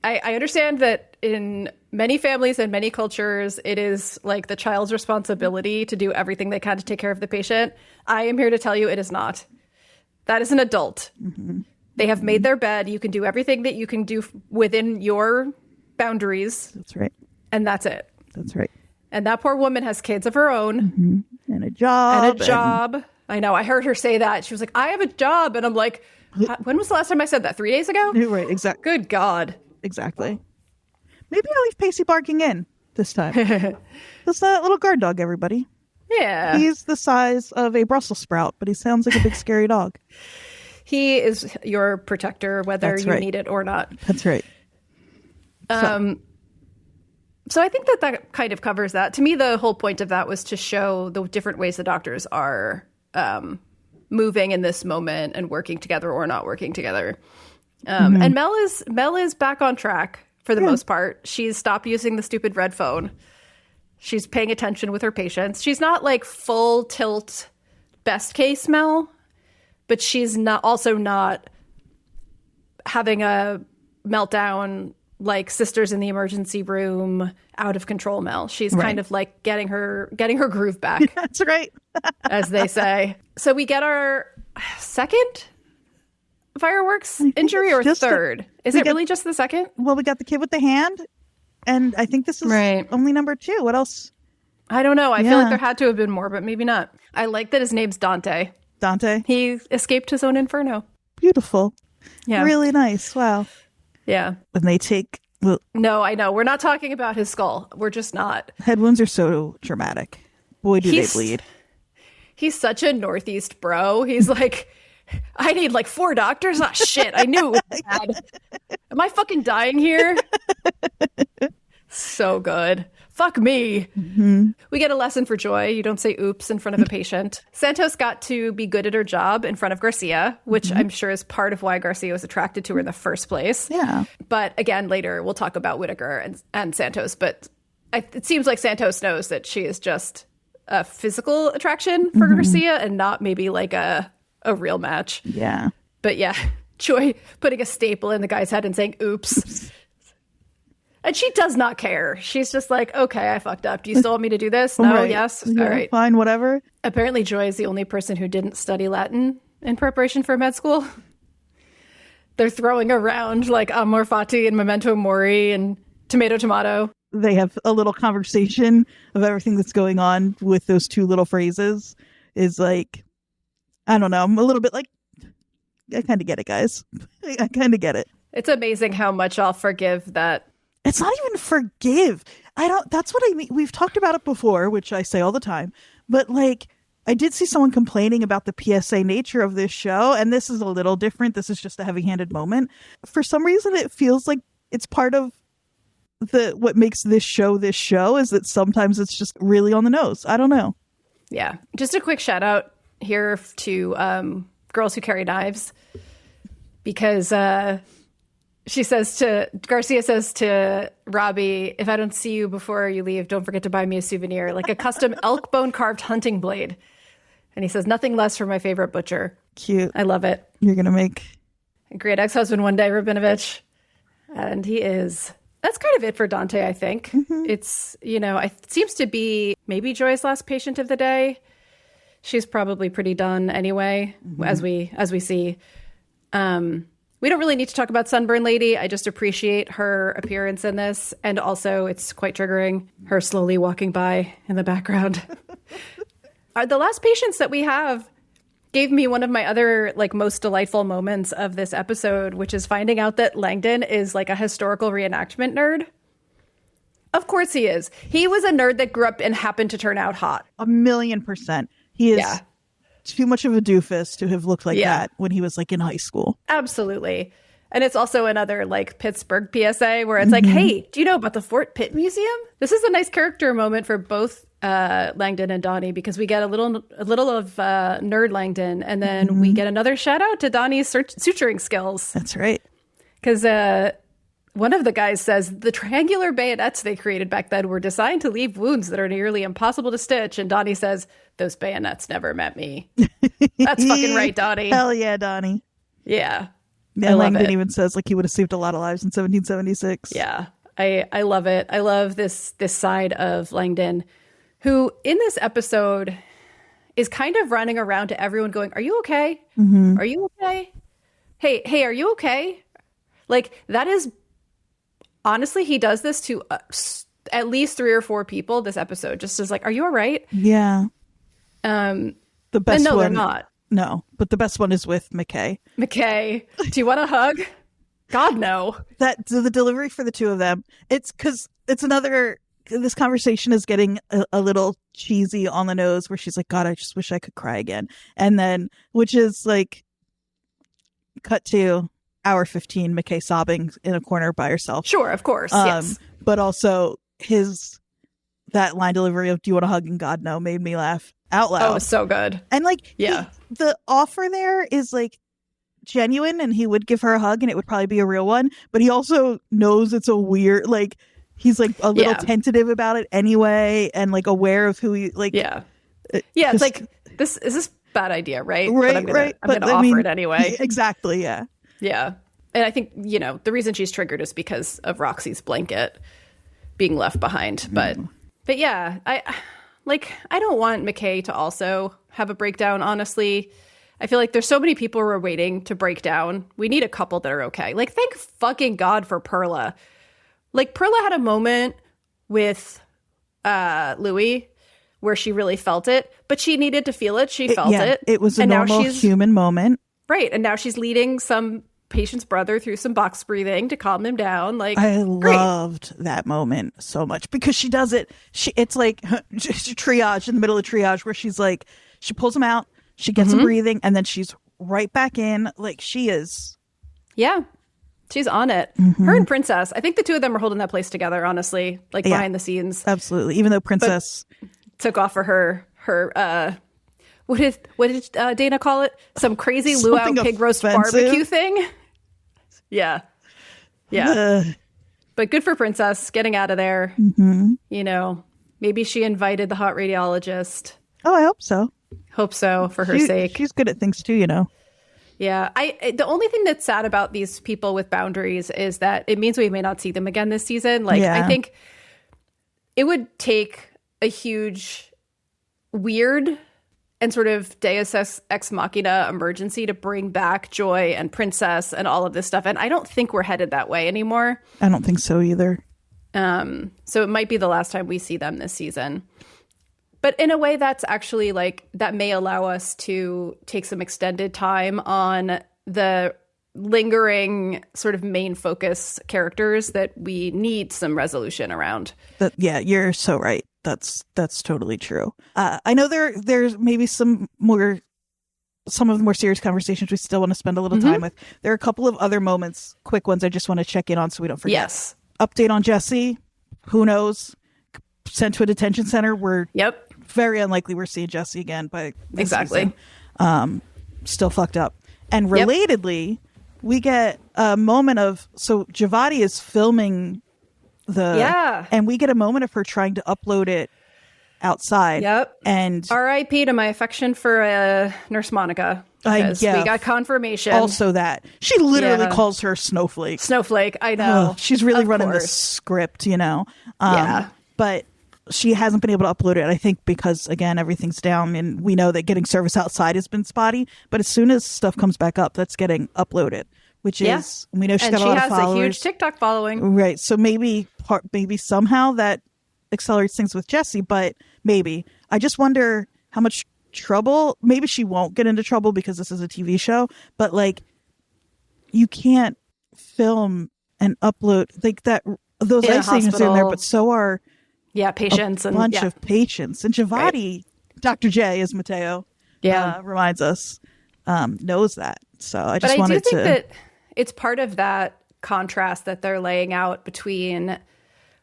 I understand that in many families and many cultures, it is like the child's responsibility to do everything they can to take care of the patient. I am here to tell you it is not. That is an adult. They have made their bed. You can do everything that you can do within your boundaries. That's right. And that's it. That's right. And that poor woman has kids of her own. And a job. I know. I heard her say that. She was like, "I have a job." And I'm like, when was the last time I said that? 3 days ago? Right, exactly. Good God. Exactly. Maybe I'll leave Pacey barking in this time. That's a little guard dog, everybody. Yeah. He's the size of a Brussels sprout, but he sounds like a big scary dog. He is your protector, whether you need it or not. That's right. So I think that kind of covers that. To me, the whole point of that was to show the different ways the doctors are moving in this moment and working together or not working together. And Mel is back on track for the most part. She's stopped using the stupid red phone. She's paying attention with her patients. She's not like full tilt best case Mel, but she's not having a meltdown like sisters in the emergency room, out of control Mel. She's kind of like getting her groove back. That's right. as they say. So we get our second fireworks think injury it's or just third? Is it really just the second? Well, we got the kid with the hand, and I think this is only number 2. What else? I don't know. I feel like there had to have been more, but maybe not. I like that his name's Dante. Dante? He escaped his own inferno. Beautiful. Yeah. Really nice. Wow. Yeah. When they take... Well, no, I know. We're not talking about his skull. We're just not. Head wounds are so dramatic. Boy, do they bleed. He's such a Northeast bro. He's like, I need like 4 doctors? Ah, shit. I knew it was bad. Am I fucking dying here? So good. Fuck me. Mm-hmm. We get a lesson for Joy. You don't say oops in front of a patient. Santos got to be good at her job in front of Garcia, which I'm sure is part of why Garcia was attracted to her in the first place. Yeah. But again, later we'll talk about Whitaker and Santos. But it seems like Santos knows that she is just a physical attraction for Garcia and not maybe like a real match. Yeah. But yeah, Joy putting a staple in the guy's head and saying oops. And she does not care. She's just like, okay, I fucked up. Do you still want me to do this? No, right. yes. Yeah, all right. Fine, whatever. Apparently Joy is the only person who didn't study Latin in preparation for med school. They're throwing around like amor fati and memento mori and tomato. They have a little conversation of everything that's going on with those 2 little phrases. Is like, I don't know. I'm a little bit like, I kind of get it, guys. I kind of get it. It's amazing how much I'll forgive that. It's not even forgive. That's what I mean. We've talked about it before, which I say all the time. But like, I did see someone complaining about the PSA nature of this show. And this is a little different. This is just a heavy-handed moment. For some reason, it feels like it's part of what makes this show is that sometimes it's just really on the nose. I don't know. Yeah. Just a quick shout out here to Girls Who Carry Knives. Because Garcia says to Robbie, if I don't see you before you leave, don't forget to buy me a souvenir, like a custom elk bone carved hunting blade. And he says, nothing less for my favorite butcher. Cute. I love it. You're going to make a great ex-husband one day, Rabinovich. And he is. That's kind of it for Dante, I think. Mm-hmm. It's, it seems to be maybe Joy's last patient of the day. She's probably pretty done anyway, as we see. We don't really need to talk about Sunburn Lady. I just appreciate her appearance in this. And also, it's quite triggering, her slowly walking by in the background. The last patients that we have gave me one of my other most delightful moments of this episode, which is finding out that Langdon is like a historical reenactment nerd. Of course he is. He was a nerd that grew up and happened to turn out hot. 1,000,000%. He is... Yeah. Too much of a doofus to have looked like that when he was in high school. Absolutely. And it's also another Pittsburgh PSA where it's like, hey, do you know about the Fort Pitt Museum? This is a nice character moment for both Langdon and Donnie, because we get a little of nerd Langdon, and then we get another shout out to Donnie's suturing skills. That's right. Because one of the guys says the triangular bayonets they created back then were designed to leave wounds that are nearly impossible to stitch. And Donnie says, those bayonets never met me. That's fucking right, Donnie. Hell yeah, Donnie. Yeah. And Langdon even says he would have saved a lot of lives in 1776. Yeah. I love it. I love this side of Langdon, who in this episode is kind of running around to everyone going, are you okay? Are you okay? Hey, are you okay? That is... Honestly, he does this to at least 3 or 4 people this episode. Just as are you all right? Yeah. The best no, one. They're not. No, but the best one is with McKay. McKay, do you want a hug? God, no. The delivery for the 2 of them. It's because it's another. This conversation is getting a little cheesy on the nose, where she's like, "God, I just wish I could cry again," and then which is cut to hour 15, McKay sobbing in a corner by herself. Sure, of course. Yes. But also that line delivery of "Do you want a hug?" and "God no" made me laugh out loud. Oh, it's so good. And the offer there is genuine, and he would give her a hug, and it would probably be a real one. But he also knows it's a weird he's a little tentative about it anyway, and aware of who he it's this is this bad idea, right? Right, I'm gonna offer it anyway. Exactly, yeah. Yeah. And I think, the reason she's triggered is because of Roxy's blanket being left behind. But yeah, I don't want McKay to also have a breakdown, honestly. I feel like there's so many people who are waiting to break down. We need a couple that are okay. Like, thank fucking God for Perla. Like, Perla had a moment with Louis where she really felt it, but she needed to feel it. She felt it. It was a normal human moment. Right. And now she's leading some patient's brother through some box breathing to calm him down. Like, I loved that moment so much because she does it. It's like triage in the middle of triage where she's like, she pulls him out, she gets him breathing, and then she's right back in. Like, she is. Yeah. She's on it. Her and Princess. I think the two of them are holding that place together, honestly, like behind the scenes. Absolutely. Even though Princess took off for her what did Dana call it? Some crazy luau pig roast barbecue thing. Yeah. Yeah. But good for Princess getting out of there. You know, maybe she invited the hot radiologist. Oh, I hope so. Hope so for her sake. She's good at things too, you know. Yeah. The only thing that's sad about these people with boundaries is that it means we may not see them again this season. Like, I think it would take a huge, weird and sort of deus ex machina emergency to bring back Joy and Princess and all of this stuff. And I don't think we're headed that way anymore. I don't think so either. So it might be the last time we see them this season. But in a way, that's actually like, that may allow us to take some extended time on the lingering sort of main focus characters that we need some resolution around. Yeah, you're so right. That's totally true. I know there's maybe some of the more serious conversations we still want to spend a little time with. There are a couple of other moments, quick ones I just want to check in on so we don't forget. Yes. Update on Jesse. Who knows? Sent to a detention center. Very unlikely we're seeing Jesse again by this season. Still fucked up. And relatedly, we get a moment of, so Javati is filming and we get a moment of her trying to upload it outside. And R.I.P. to my affection for Nurse Monica. We got confirmation. Also that. She literally calls her Snowflake. I know. She's really running the script, you know. But she hasn't been able to upload it, I think, because, again, everything's down, and we know that getting service outside has been spotty. But as soon as stuff comes back up, that's getting uploaded, which is, we know she's got a lot of followers. And she has a huge TikTok following. Right. So maybe somehow that accelerates things with Jesse, but maybe. I just wonder how much trouble, maybe she won't get into trouble because this is a TV show, but, like, you can't film and upload, like, that, those ice agents are in there, but so are patients a bunch of patients. And Javati, Dr. J, as Mateo reminds us, knows that. So I just wanted to... But I do think that it's part of that contrast that they're laying out between,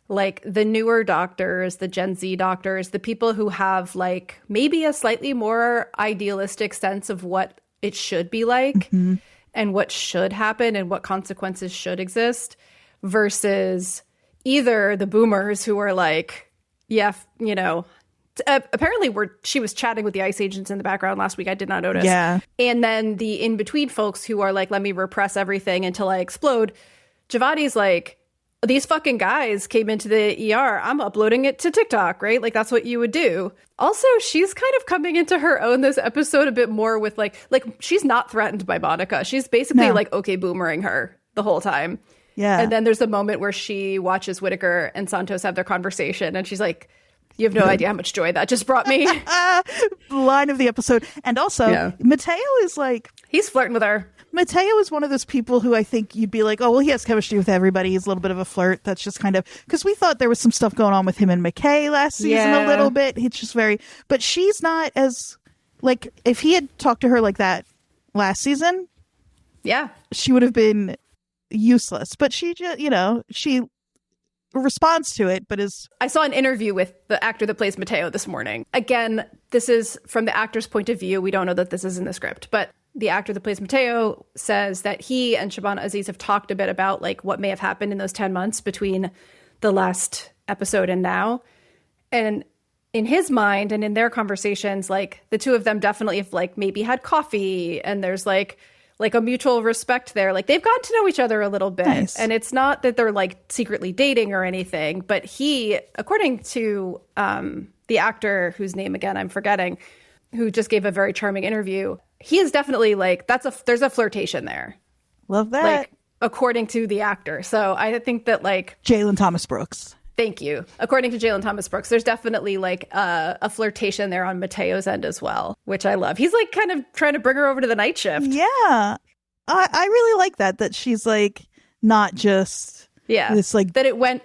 like, the newer doctors, the Gen Z doctors, the people who have, like, maybe a slightly more idealistic sense of what it should be like and what should happen and what consequences should exist, versus either the boomers who are like, you know, apparently she was chatting with the ICE agents in the background last week. I did not notice. Yeah. And then the in-between folks who are like, let me repress everything until I explode. Javati's like, these fucking guys came into the ER. I'm uploading it to TikTok, right? Like, that's what you would do. Also, she's kind of coming into her own this episode a bit more with like she's not threatened by Monica. She's basically like, okay, boomering her the whole time. Yeah. And then there's a moment where she watches Whitaker and Santos have their conversation, and she's like, you have no idea how much joy that just brought me. Line of the episode. And also, Mateo is like... He's flirting with her. Mateo is one of those people who I think you'd be like, oh, well, he has chemistry with everybody. He's a little bit of a flirt. That's just kind of... Because we thought there was some stuff going on with him and McKay last season a little bit. He's just very... But she's not as... Like, if he had talked to her like that last season... Yeah. She would have been useless. But she just, you know, she responds to it, but is... I saw an interview with the actor that plays Mateo this morning. Again, this is from the actor's point of view. We don't know that this is in the script, but the actor that plays Mateo says that he and Shabana Aziz have talked a bit about like what may have happened in those 10 months between the last episode and now. And in his mind and in their conversations, like the two of them definitely have like maybe had coffee, and there's like a mutual respect there. Like they've gotten to know each other a little bit. Nice. And it's not that they're like secretly dating or anything, but he, according to the actor whose name again I'm forgetting, who just gave a very charming interview, he is definitely like, there's a flirtation there. Love that. Like, according to the actor. So I think that like Jalen Thomas Brooks. Thank you. According to Jalen Thomas Brooks, there's definitely like a flirtation there on Mateo's end as well, which I love. He's like kind of trying to bring her over to the night shift. Yeah. I really like that she's like not just this like that it went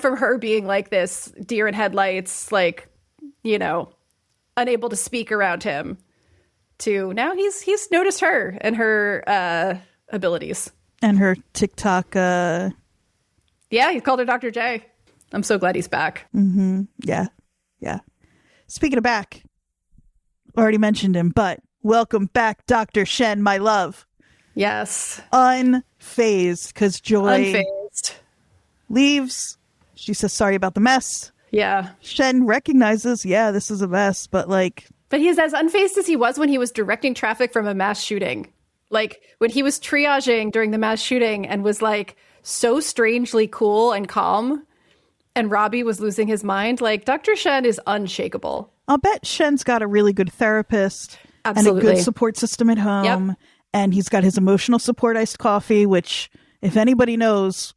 from her being like this deer in headlights, like, you know, unable to speak around him, to now he's noticed her and her abilities. And her TikTok. Yeah, he called her Dr. J. I'm so glad he's back. Mm-hmm. Yeah. Yeah. Speaking of back, already mentioned him, but welcome back, Dr. Shen, my love. Yes. Unfazed, because Joy Unfazed. Leaves. She says sorry about the mess. Yeah. Shen recognizes, this is a mess, but like... But he's as unfazed as he was when he was directing traffic from a mass shooting. Like, when he was triaging during the mass shooting and was like... so strangely cool and calm, and Robbie was losing his mind. Like, Dr. Shen is unshakable. I'll bet Shen's got a really good therapist. Absolutely. And a good support system at home. Yep. And he's got his emotional support iced coffee, which if anybody knows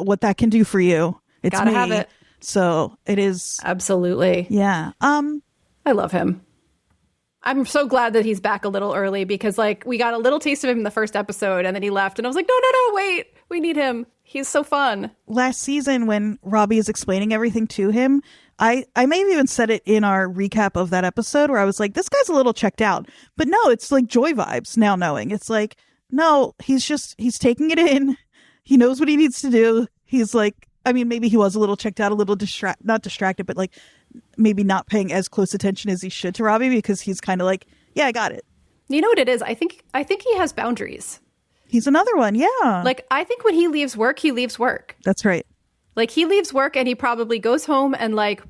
what that can do for you, it's Gotta me. have it. So it is. Absolutely. Yeah. I love him. I'm so glad that he's back a little early, because like we got a little taste of him in the first episode and then he left and I was like, no, wait, we need him. He's so fun. Last season when Robbie is explaining everything to him, I may have even said it in our recap of that episode where I was like, this guy's a little checked out. But no, it's like Joy vibes now knowing. It's like, no, he's taking it in. He knows what he needs to do. He's like, I mean, maybe he was a little checked out, a little not distracted, but like maybe not paying as close attention as he should to Robbie, because he's kind of like, yeah, I got it. You know what it is? I think he has boundaries. He's another one. Yeah. Like, I think when he leaves work, he leaves work. That's right. Like, he leaves work and he probably goes home and like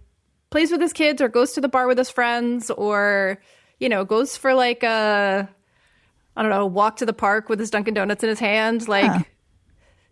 plays with his kids or goes to the bar with his friends, or, you know, goes for like a walk to the park with his Dunkin' Donuts in his hand, like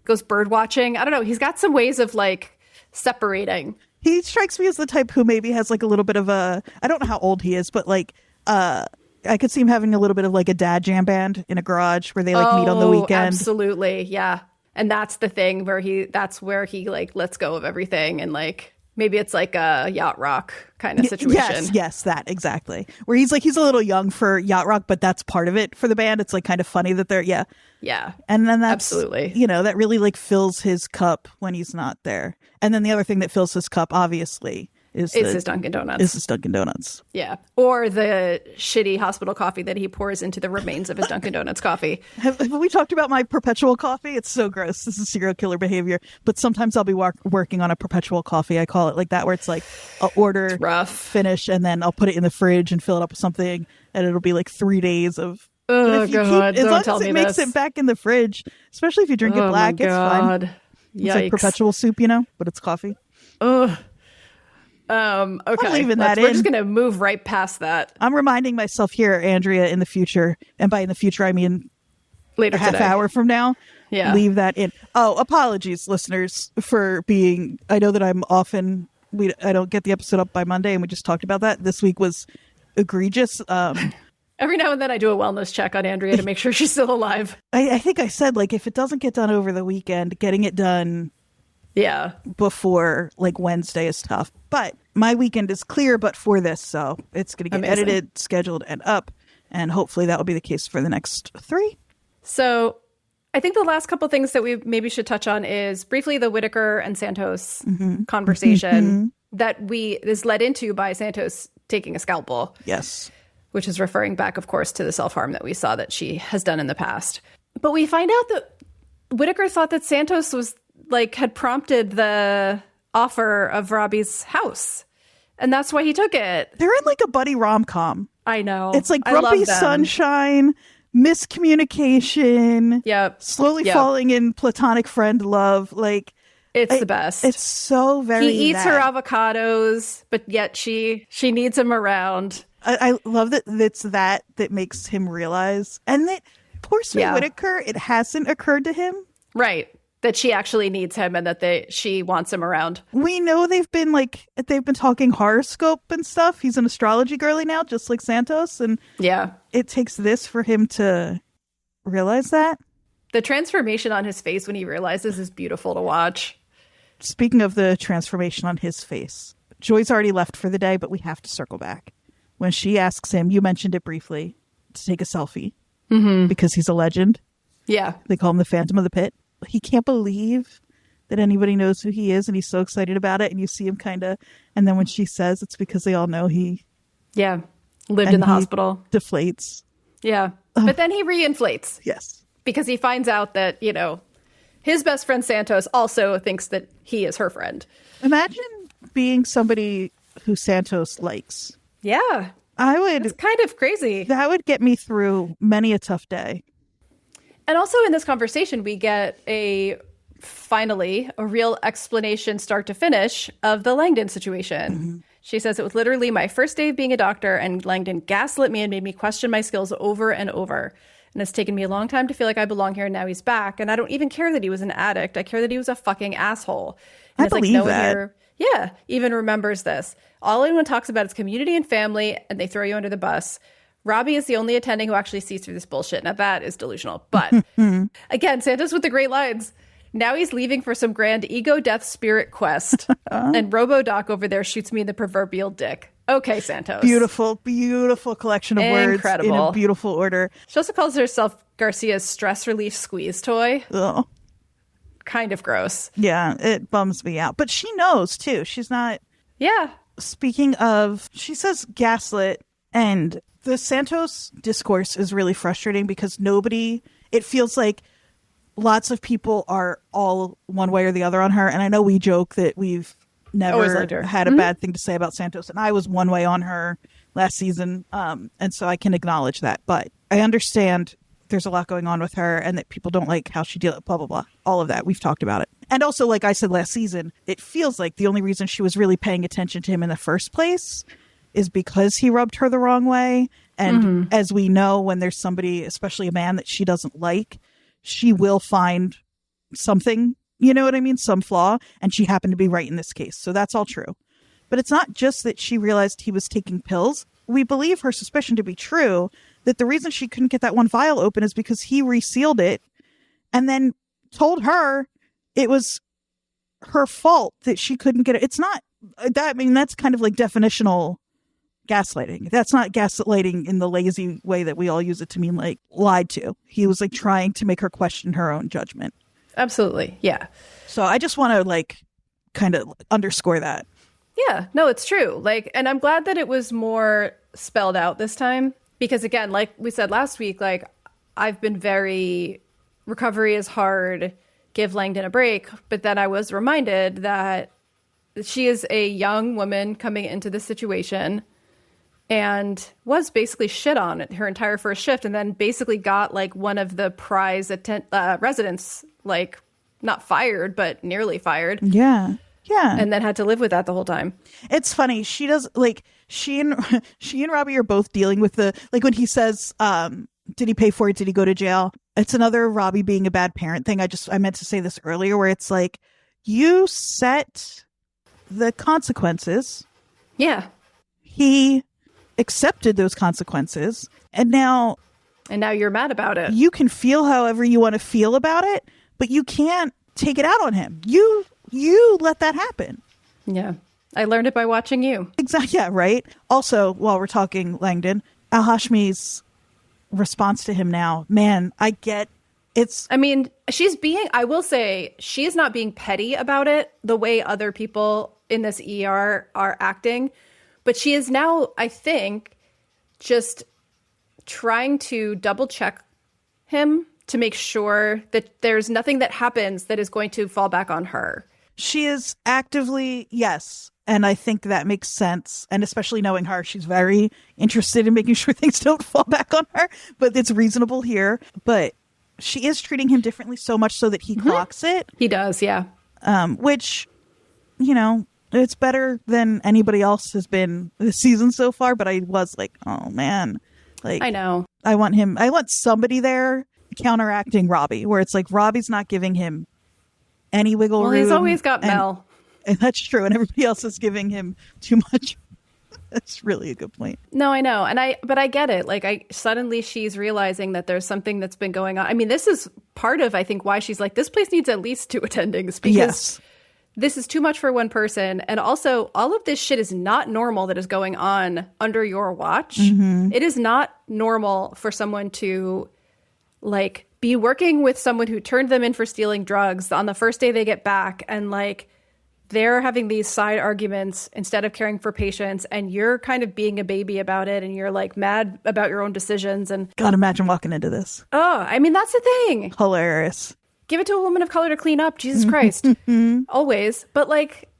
goes bird watching. I don't know. He's got some ways of like separating. He strikes me as the type who maybe has like a little bit of I don't know how old he is, but like, I could see him having a little bit of like a dad jam band in a garage where they like meet on the weekend. Absolutely. Yeah. And that's the thing where that's where he like lets go of everything, and like maybe it's like a yacht rock kind of situation. Yes, that exactly. Where he's a little young for yacht rock, but that's part of it for the band. It's like kind of funny that they're yeah. And then that's absolutely, you know, that really like fills his cup when he's not there. And then the other thing that fills his cup obviously is his Dunkin' Donuts. Is his Dunkin' Donuts. Yeah. Or the shitty hospital coffee that he pours into the remains of his Dunkin' Donuts coffee. Have we talked about my perpetual coffee? It's so gross. This is serial killer behavior. But sometimes I'll be working on a perpetual coffee. I call it like that, where it's like I'll order, it's rough, finish, and then I'll put it in the fridge and fill it up with something. And it'll be like 3 days of... Oh, God. As long as it makes it back in the fridge, especially if you drink it black, it's fine. It's like perpetual soup, you know, but it's coffee. Ugh. Okay. Leaving that We're just gonna move right past that. I'm reminding myself here, Andrea, in the future, and by in the future I mean later, a half hour from now. Yeah. Leave that in. Oh, apologies, listeners, for being. I know that I'm often I don't get the episode up by Monday, and we just talked about that. This week was egregious. Every now and then I do a wellness check on Andrea to make sure she's still alive. I think I said, like, if it doesn't get done over the weekend, getting it done before like Wednesday is tough. But my weekend is clear but for this, so it's going to get edited, scheduled, and up, and hopefully that will be the case for the next 3. So I think the last couple things that we maybe should touch on is briefly the Whitaker and Santos conversation that is led into by Santos taking a scalpel. Yes. Which is referring back, of course, to the self-harm that we saw that she has done in the past. But we find out that Whitaker thought that Santos was like had prompted the offer of Robbie's house, and that's why he took it. They're in like a buddy rom-com. I know. It's like grumpy sunshine, miscommunication, slowly falling in platonic friend love. Like it's the best. It's so very he eats her avocados, but yet she needs him around. I love that it's that makes him realize, and that poor sweet Whitaker, it hasn't occurred to him right that she actually needs him and that she wants him around. We know they've been talking horoscope and stuff. He's an astrology girly now, just like Santos. And yeah, it takes this for him to realize that. The transformation on his face when he realizes is beautiful to watch. Speaking of the transformation on his face, Joy's already left for the day, but we have to circle back. When she asks him, you mentioned it briefly, to take a selfie because he's a legend. Yeah. They call him the Phantom of the Pit. He can't believe that anybody knows who he is, and he's so excited about it. And you see him and then when she says it's because they all know he lived in the hospital. Deflates. Yeah. But then he reinflates. Yes. Because he finds out that, his best friend Santos also thinks that he is her friend. Imagine being somebody who Santos likes. Yeah. It's kind of crazy. That would get me through many a tough day. And also in this conversation, we get finally a real explanation start to finish of the Langdon situation. Mm-hmm. She says, it was literally my first day of being a doctor, and Langdon gaslit me and made me question my skills over and over. And it's taken me a long time to feel like I belong here, and now he's back. And I don't even care that he was an addict. I care that he was a fucking asshole. And I believe that. Here, even remembers this. All anyone talks about is community and family, and they throw you under the bus. Robbie is the only attending who actually sees through this bullshit. Now that is delusional. But again, Santos with the great lines. Now he's leaving for some grand ego death spirit quest. And RoboDoc over there shoots me in the proverbial dick. Okay, Santos. Beautiful, beautiful collection of words in a beautiful order. She also calls herself Garcia's stress relief squeeze toy. Ugh. Kind of gross. Yeah, it bums me out. But she knows, too. She's not... Yeah. Speaking of... She says gaslit, and... The Santos discourse is really frustrating because it feels like lots of people are all one way or the other on her. And I know we joke that we've never had a bad thing to say about Santos. And I was one way on her last season. And so I can acknowledge that. But I understand there's a lot going on with her and that people don't like how she deals, blah, blah, blah. All of that. We've talked about it. And also, like I said last season, it feels like the only reason she was really paying attention to him in the first place is because he rubbed her the wrong way. And as we know, when there's somebody, especially a man that she doesn't like, she will find something, you know what I mean? Some flaw. And she happened to be right in this case. So that's all true. But it's not just that she realized he was taking pills. We believe her suspicion to be true, that the reason she couldn't get that one vial open is because he resealed it and then told her it was her fault that she couldn't get it. It's not that. I mean, that's kind of like definitional gaslighting. That's not gaslighting in the lazy way that we all use it to mean, like lied to. He was like trying to make her question her own judgment. Absolutely. Yeah. So I just want to like kind of underscore that. Yeah, no, it's true. Like, and I'm glad that it was more spelled out this time because again, like we said last week, like I've been very recovery is hard, give Langdon a break. But then I was reminded that she is a young woman coming into this situation and was basically shit on her entire first shift, and then basically got like one of the prize residents, like not fired, but nearly fired. Yeah. Yeah. And then had to live with that the whole time. It's funny. She does like she and Robbie are both dealing with the, like when he says, did he pay for it? Did he go to jail? It's another Robbie being a bad parent thing. I meant to say this earlier where it's like you set the consequences. Yeah. He accepted those consequences and now you're mad about it. You can feel however you want to feel about it, but you can't take it out on him. You let that happen. Yeah. I learned it by watching you. Exactly. Yeah, right. Also, while we're talking Langdon, Al-Hashmi's response to him now, man, I get it's... I mean, I will say, she is not being petty about it the way other people in this ER are acting. But she is now, I think, just trying to double check him to make sure that there's nothing that happens that is going to fall back on her. She is actively, yes. And I think that makes sense. And especially knowing her, she's very interested in making sure things don't fall back on her. But it's reasonable here. But she is treating him differently so much so that he clocks it. He does, yeah. Which, you know... It's better than anybody else has been this season so far, but I was like, oh man. Like I know. I want somebody there counteracting Robbie, where it's like Robbie's not giving him any wiggle room. Well, he's always got Mel. And that's true. And everybody else is giving him too much. That's really a good point. No, I know. But I get it. Like, suddenly she's realizing that there's something that's been going on. I mean, this is part of, I think, why she's like, this place needs at least 2 attendings, because this is too much for one person. And also, all of this shit is not normal that is going on under your watch. Mm-hmm. It is not normal for someone to, like, be working with someone who turned them in for stealing drugs on the first day they get back, and, like, they're having these side arguments instead of caring for patients, and you're kind of being a baby about it, and you're, like, mad about your own decisions. And God, imagine walking into this. Oh, I mean, that's the thing. Hilarious. Give it to a woman of color to clean up. Jesus Christ. Always. But, like,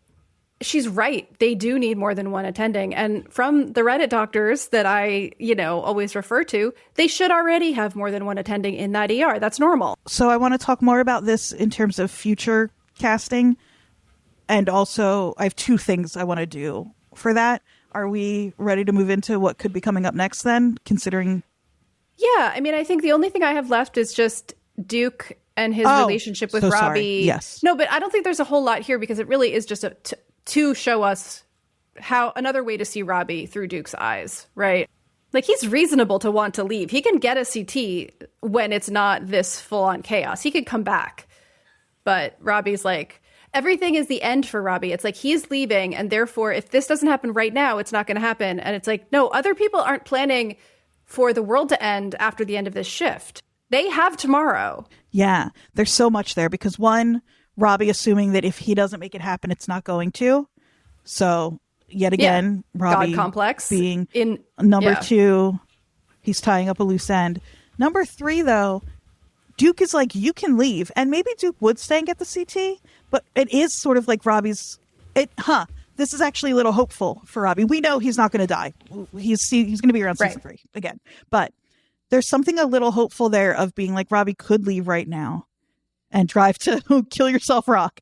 she's right. They do need more than one attending. And from the Reddit doctors that I, always refer to, they should already have more than one attending in that ER. That's normal. So I want to talk more about this in terms of future casting. And also, I have 2 things I want to do for that. Are we ready to move into what could be coming up next then, considering? Yeah, I mean, I think the only thing I have left is just Duke and his relationship with Robbie. Sorry. Yes. No, but I don't think there's a whole lot here, because it really is just to show us how another way to see Robbie through Duke's eyes, right? Like, he's reasonable to want to leave. He can get a CT when it's not this full-on chaos. He could come back. But Robbie's like, everything is the end for Robbie. It's like, he's leaving, and therefore, if this doesn't happen right now, it's not going to happen. And it's like, no, other people aren't planning for the world to end after the end of this shift. They have tomorrow. Yeah, there's so much there, because one, Robbie assuming that if he doesn't make it happen, it's not going to. So yet again, Robbie God complex being in number 2, he's tying up a loose end. Number 3, though, Duke is like, you can leave. And maybe Duke would stay and get the CT, but it is sort of like Robbie's, this is actually a little hopeful for Robbie. We know he's not going to die. He's going to be around season 3 again. But there's something a little hopeful there of being like, Robbie could leave right now and drive to Kill Yourself Rock.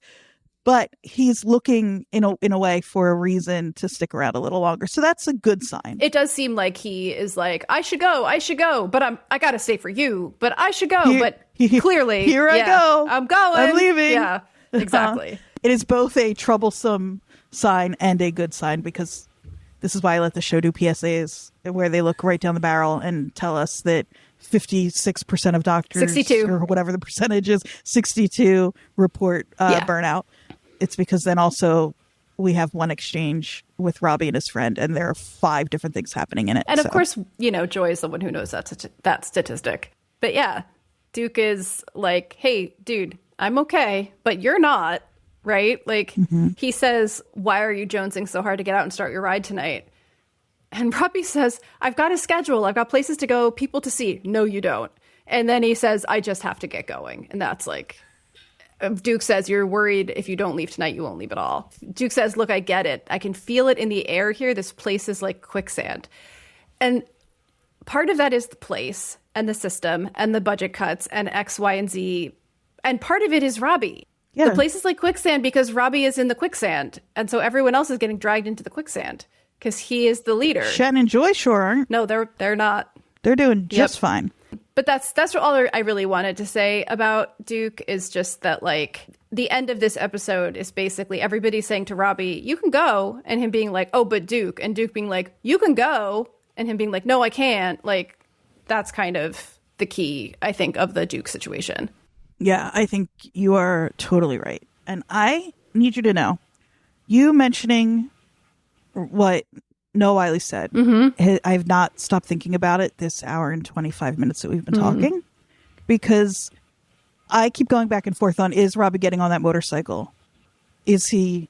But he's looking in a way for a reason to stick around a little longer. So that's a good sign. It does seem like he is like, I should go, but I got to stay for you, but I should go. But clearly, here I go. I'm going. I'm leaving. Yeah, exactly. It is both a troublesome sign and a good sign, because this is why I let the show do PSAs, where they look right down the barrel and tell us that 56% of doctors, 62, or whatever the percentage is, 62 report burnout. It's because then also we have one exchange with Robbie and his friend, and there are 5 different things happening in it. And of course, Joy is the one who knows that statistic. But yeah, Duke is like, hey, dude, I'm okay, but you're not, right? Like, he says, why are you jonesing so hard to get out and start your ride tonight? And Robbie says, I've got a schedule. I've got places to go, people to see. No, you don't. And then he says, I just have to get going. And that's like, Duke says, you're worried if you don't leave tonight, you won't leave at all. Duke says, look, I get it. I can feel it in the air here. This place is like quicksand. And part of that is the place and the system and the budget cuts and X, Y, and Z. And part of it is Robbie. Yeah. The place is like quicksand because Robbie is in the quicksand. And so everyone else is getting dragged into the quicksand because he is the leader. Shen and Joy sure aren't. No, they're not. They're doing just fine. But that's all I really wanted to say about Duke, is just that, like, the end of this episode is basically everybody saying to Robbie, you can go, and him being like, oh, but Duke, and Duke being like, you can go, and him being like, no, I can't. Like, that's kind of the key, I think, of the Duke situation. Yeah, I think you are totally right. And I need you to know, you mentioning what Noah Wiley said, I've not stopped thinking about it this hour and 25 minutes that we've been talking, because I keep going back and forth on, is Robbie getting on that motorcycle? Is he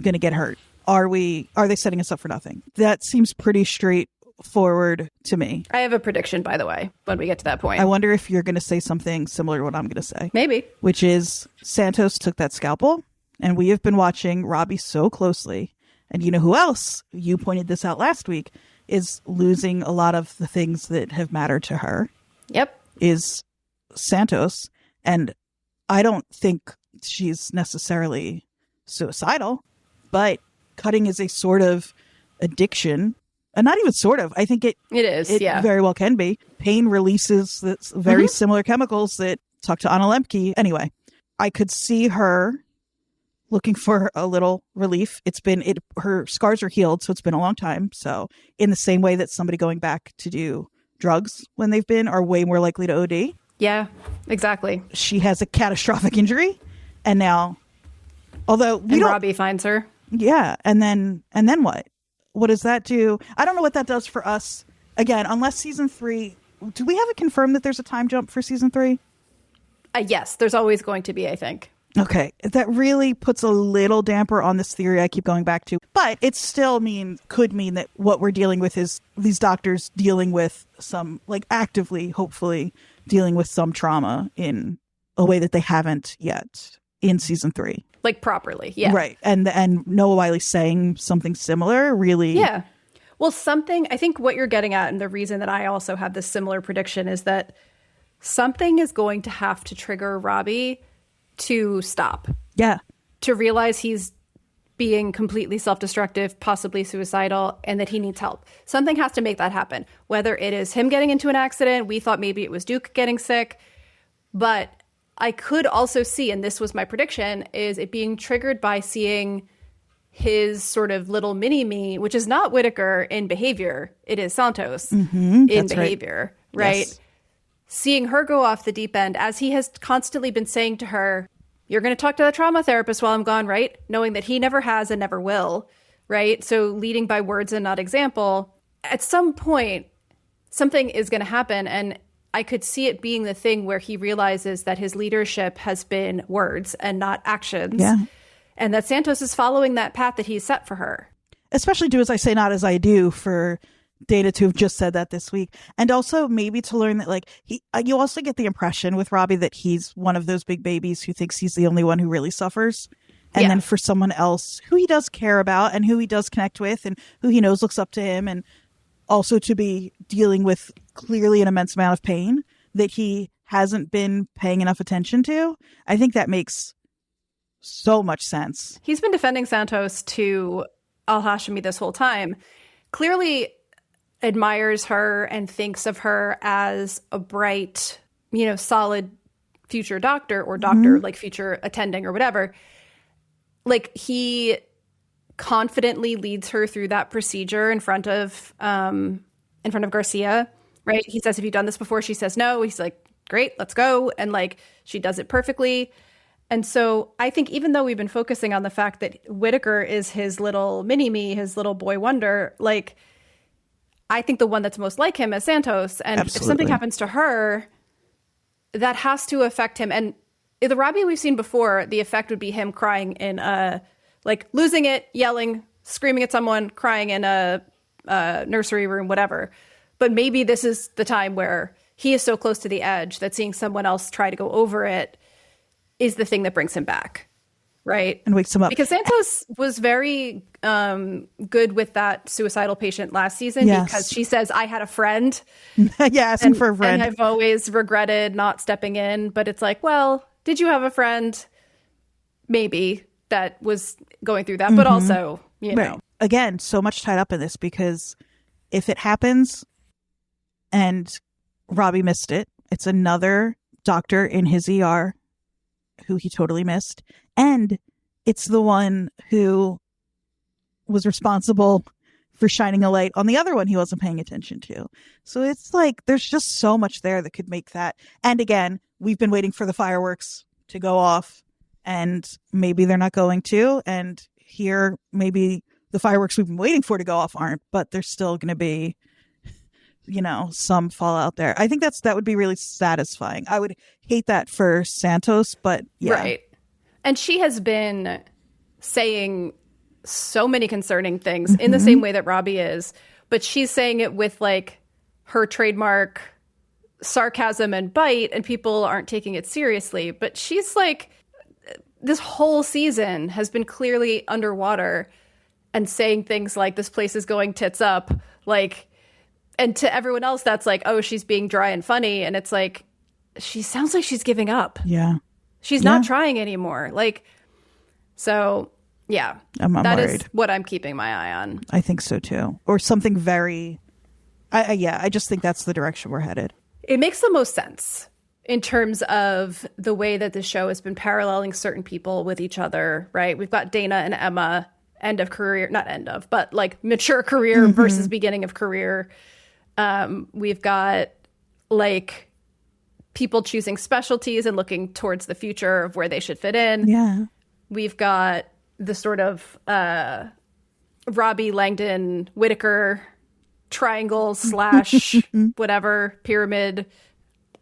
going to get hurt? Are they setting us up for nothing? That seems pretty straightforward to me. I have a prediction, by the way, when we get to that point. I wonder if you're going to say something similar to what I'm going to say. Maybe. Which is, Santos took that scalpel, and we have been watching Robbie so closely. And you know who else, you pointed this out last week, is losing a lot of the things that have mattered to her. Yep. Is Santos. And I don't think she's necessarily suicidal, but cutting is a sort of addiction. And not even sort of. I think it is. It very well can be. Pain releases very similar chemicals that talk to Anna Lemke. Anyway, I could see her looking for a little relief. Her scars are healed, so it's been a long time. So in the same way that somebody going back to do drugs when they've been are way more likely to OD. Yeah, exactly. She has a catastrophic injury, and now, although Robbie finds her. Yeah, and then what? What does that do? I don't know what that does for us. Again, unless season 3, do we have it confirmed that there's a time jump for season 3? Yes, there's always going to be, I think. Okay, that really puts a little damper on this theory I keep going back to. But it still could mean that what we're dealing with is these doctors dealing with some, like actively, hopefully, dealing with some trauma in a way that they haven't yet in season 3. Like properly, yeah. Right, and Noah Wiley saying something similar really... Yeah. Well, I think what you're getting at, and the reason that I also have this similar prediction is that something is going to have to trigger Robbie to stop. Yeah. To realize he's being completely self-destructive, possibly suicidal, and that he needs help. Something has to make that happen. Whether it is him getting into an accident, we thought maybe it was Duke getting sick, but I could also see, and this was my prediction, is it being triggered by seeing his sort of little mini-me, which is not Whittaker in behavior. It is Santos in behavior, right? Yes. Seeing her go off the deep end, as he has constantly been saying to her, you're going to talk to the trauma therapist while I'm gone, right? Knowing that he never has and never will, right? So leading by words and not example. At some point, something is going to happen. And I could see it being the thing where he realizes that his leadership has been words and not actions. Yeah. And that Santos is following that path that he's set for her. Especially do as I say, not as I do, for Dana to have just said that this week. And also maybe to learn that, like, you also get the impression with Robbie that he's one of those big babies who thinks he's the only one who really suffers. And then for someone else who he does care about and who he does connect with and who he knows looks up to him, and also to be dealing with clearly an immense amount of pain that he hasn't been paying enough attention to. I think that makes so much sense. He's been defending Santos to Al-Hashimi this whole time. Clearly admires her and thinks of her as a bright, solid future doctor or doctor, like future attending or whatever. Like, he confidently leads her through that procedure in front of Garcia, right? He says, have you done this before? She says no. He's like, great, let's go. And like, she does it perfectly. And so I think even though we've been focusing on the fact that Whittaker is his little mini-me, his little boy wonder, like, I think the one that's most like him is Santos. And Absolutely. If something happens to her, that has to affect him. And the Robbie we've seen before, the effect would be him crying in losing it, yelling, screaming at someone, crying in a nursery room, whatever. But maybe this is the time where he is so close to the edge that seeing someone else try to go over it is the thing that brings him back, right? And wakes him up. Because Santos was very good with that suicidal patient last season because she says, I had a friend. Asking for a friend. And I've always regretted not stepping in. But it's like, well, did you have a friend? Maybe that was going through that. But also, know. Again, so much tied up in this, because if it happens and Robbie missed it, it's another doctor in his ER who he totally missed. And it's the one who was responsible for shining a light on the other one he wasn't paying attention to. So it's like, there's just so much there that could make that. And again, we've been waiting for the fireworks to go off, and maybe they're not going to. And here, maybe the fireworks we've been waiting for to go off aren't, but there's still going to be, some fallout there. I think that would be really satisfying. I would hate that for Santos, but yeah. Right. And she has been saying so many concerning things in the same way that Robbie is, but she's saying it with like her trademark sarcasm and bite, and people aren't taking it seriously. But she's like, this whole season has been clearly underwater and saying things like, this place is going tits up, like, and to everyone else that's like, oh, she's being dry and funny. And it's like, she sounds like she's giving up. Yeah. She's not trying anymore. Like, so yeah, I'm that worried. is what I'm keeping my eye on. I think so too. Or something very, I just think that's the direction we're headed. It makes the most sense. in terms of the way that the show has been paralleling certain people with each other, right? We've got Dana and Emma, end of career, not end of, but like mature career versus beginning of career. We've got like people choosing specialties and looking towards the future of where they should fit in. Yeah. We've got the sort of Robbie, Langdon, Whittaker triangle / whatever, pyramid.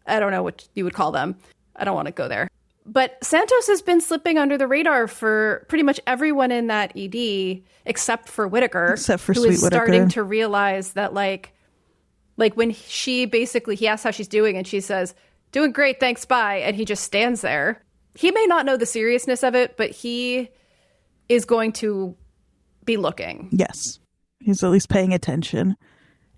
I don't know what you would call them. I don't want to go there. But Santos has been slipping under the radar for pretty much everyone in that ED, except for Whittaker, except for who Sweet is Whittaker. starting to realize that like when he asks how she's doing and she says, doing great, thanks, bye. And he just stands there. He may not know the seriousness of it, but he is going to be looking. Yes. He's at least paying attention.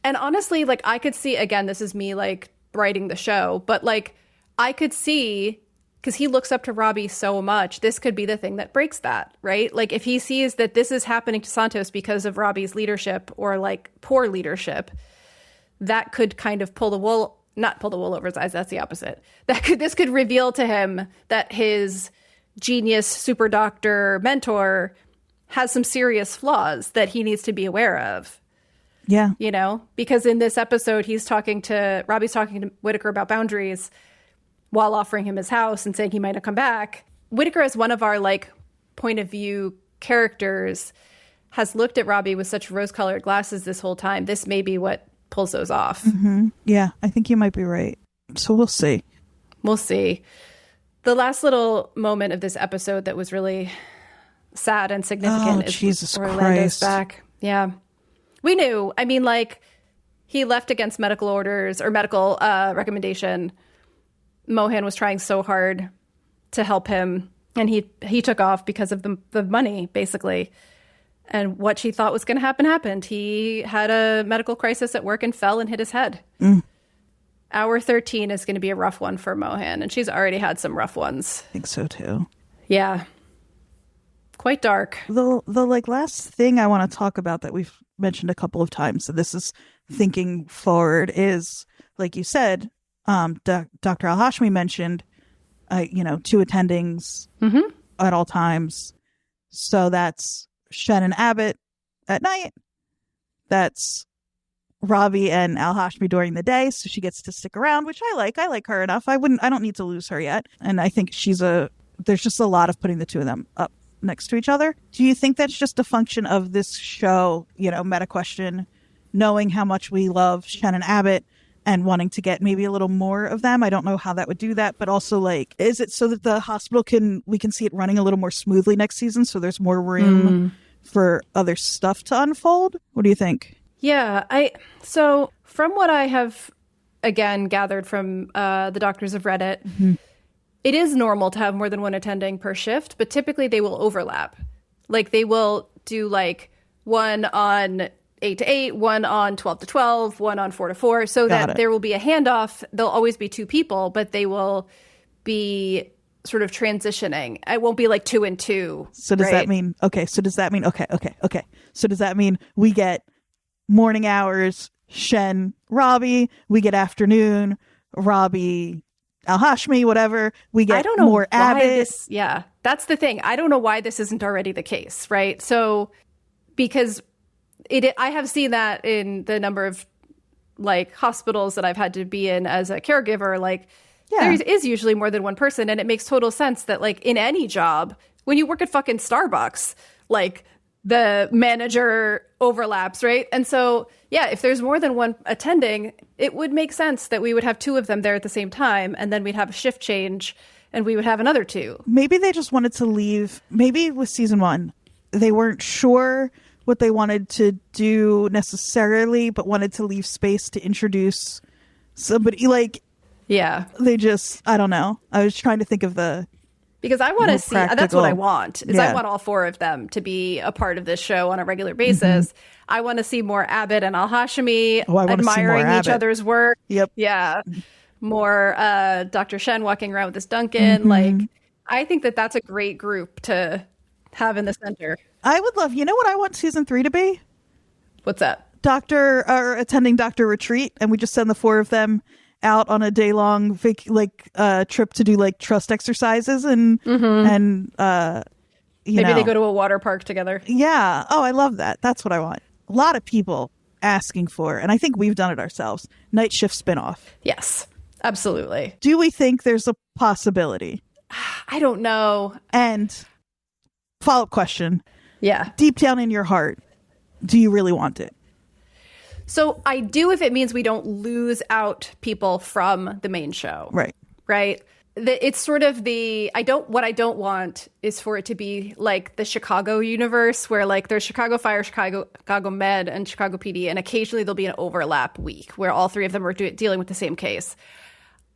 And honestly, like I could see, again, this is me like writing the show, but like I could see, because he looks up to Robbie so much, this could be the thing that breaks that, right? Like if he sees that this is happening to Santos because of Robbie's leadership or like poor leadership, that could kind of not pull the wool over his eyes, that's the opposite. This could reveal to him that his genius super doctor mentor has some serious flaws that he needs to be aware of. Yeah. You know, because in this episode, Robbie's talking to Whittaker about boundaries while offering him his house and saying he might not come back. Whittaker, as one of our like point of view characters, has looked at Robbie with such rose-colored glasses this whole time. This may be what pulls those off. Yeah, I think you might be right. So we'll see. We'll see. The last little moment of this episode that was really sad and significant is Jesus Orlando's Christ. back. Yeah. We knew. I mean, like, he left against medical orders or medical recommendation. Mohan was trying so hard to help him, and he took off because of the money, basically. And what she thought was going to happen happened. He had a medical crisis at work and fell and hit his head. Hour 13 is going to be a rough one for Mohan, and she's already had some rough ones. I think so too. Yeah. Quite dark. The like last thing I want to talk about that we've mentioned a couple of times, so this is thinking forward, is like you said, Dr. Al-Hashmi mentioned, 2 attendings at all times. So that's Shannon Abbott at night. That's Robbie and Al-Hashmi during the day, so she gets to stick around, which I like. I like her enough. I don't need to lose her yet. And I think there's just a lot of putting the two of them up next to each other. Do you think that's just a function of this show, Meta Question, knowing how much we love Shannon Abbott and wanting to get maybe a little more of them? I don't know how that would do that, but also like, is it so that the hospital we can see it running a little more smoothly next season, so there's more room for other stuff to unfold? What do you think? Yeah, so from what I have, again, gathered from the doctors of Reddit, it is normal to have more than one attending per shift, but typically they will overlap. Like they will do like one on 8 to 8, one on 12 to 12, one on 4 to 4, so that there will be a handoff. There'll always be 2 people, but they will be sort of transitioning. It won't be like 2 and 2. So does that mean, okay. So does that mean we get morning hours, Shen, Robbie, we get afternoon, Robbie, Al-Hashmi, whatever. We get more Abbott. Yeah, that's the thing. I don't know why this isn't already the case, right? So, because I have seen that in the number of like hospitals that I've had to be in as a caregiver, like there is usually more than one person, and it makes total sense that like in any job, when you work at fucking Starbucks, like the manager overlaps, right? And so, yeah, if there's more than one attending, it would make sense that we would have 2 of them there at the same time, and then we'd have a shift change, and we would have another 2. Maybe they just wanted to leave. Maybe with season 1, they weren't sure what they wanted to do necessarily, but wanted to leave space to introduce somebody. Like, yeah, they just, I don't know. I was trying to think of because I want to see, that's what I want, is Yeah. I want all 4 of them to be a part of this show on a regular basis. I want to see more Abbott and Al-Hashmi admiring each other's work. Yep. Yeah. More Dr. Shen walking around with this Duncan. Like, I think that that's a great group to have in the center. I would love, what I want season 3 to be? What's that? Attending Dr. Retreat, and we just send the 4 of them, out on a day-long trip to do like trust exercises and maybe they go to a water park together. Yeah. Oh, I love that. That's what I want. A lot of people asking for, and I think we've done it ourselves, night shift spinoff. Yes, absolutely. Do we think there's a possibility? I don't know. And follow-up question. Yeah. Deep down in your heart, do you really want it? So I do if it means we don't lose out people from the main show. Right. Right. It's sort of what I don't want is for it to be like the Chicago universe where like there's Chicago Fire, Chicago Med, and Chicago PD, and occasionally there'll be an overlap week where all three of them are dealing with the same case.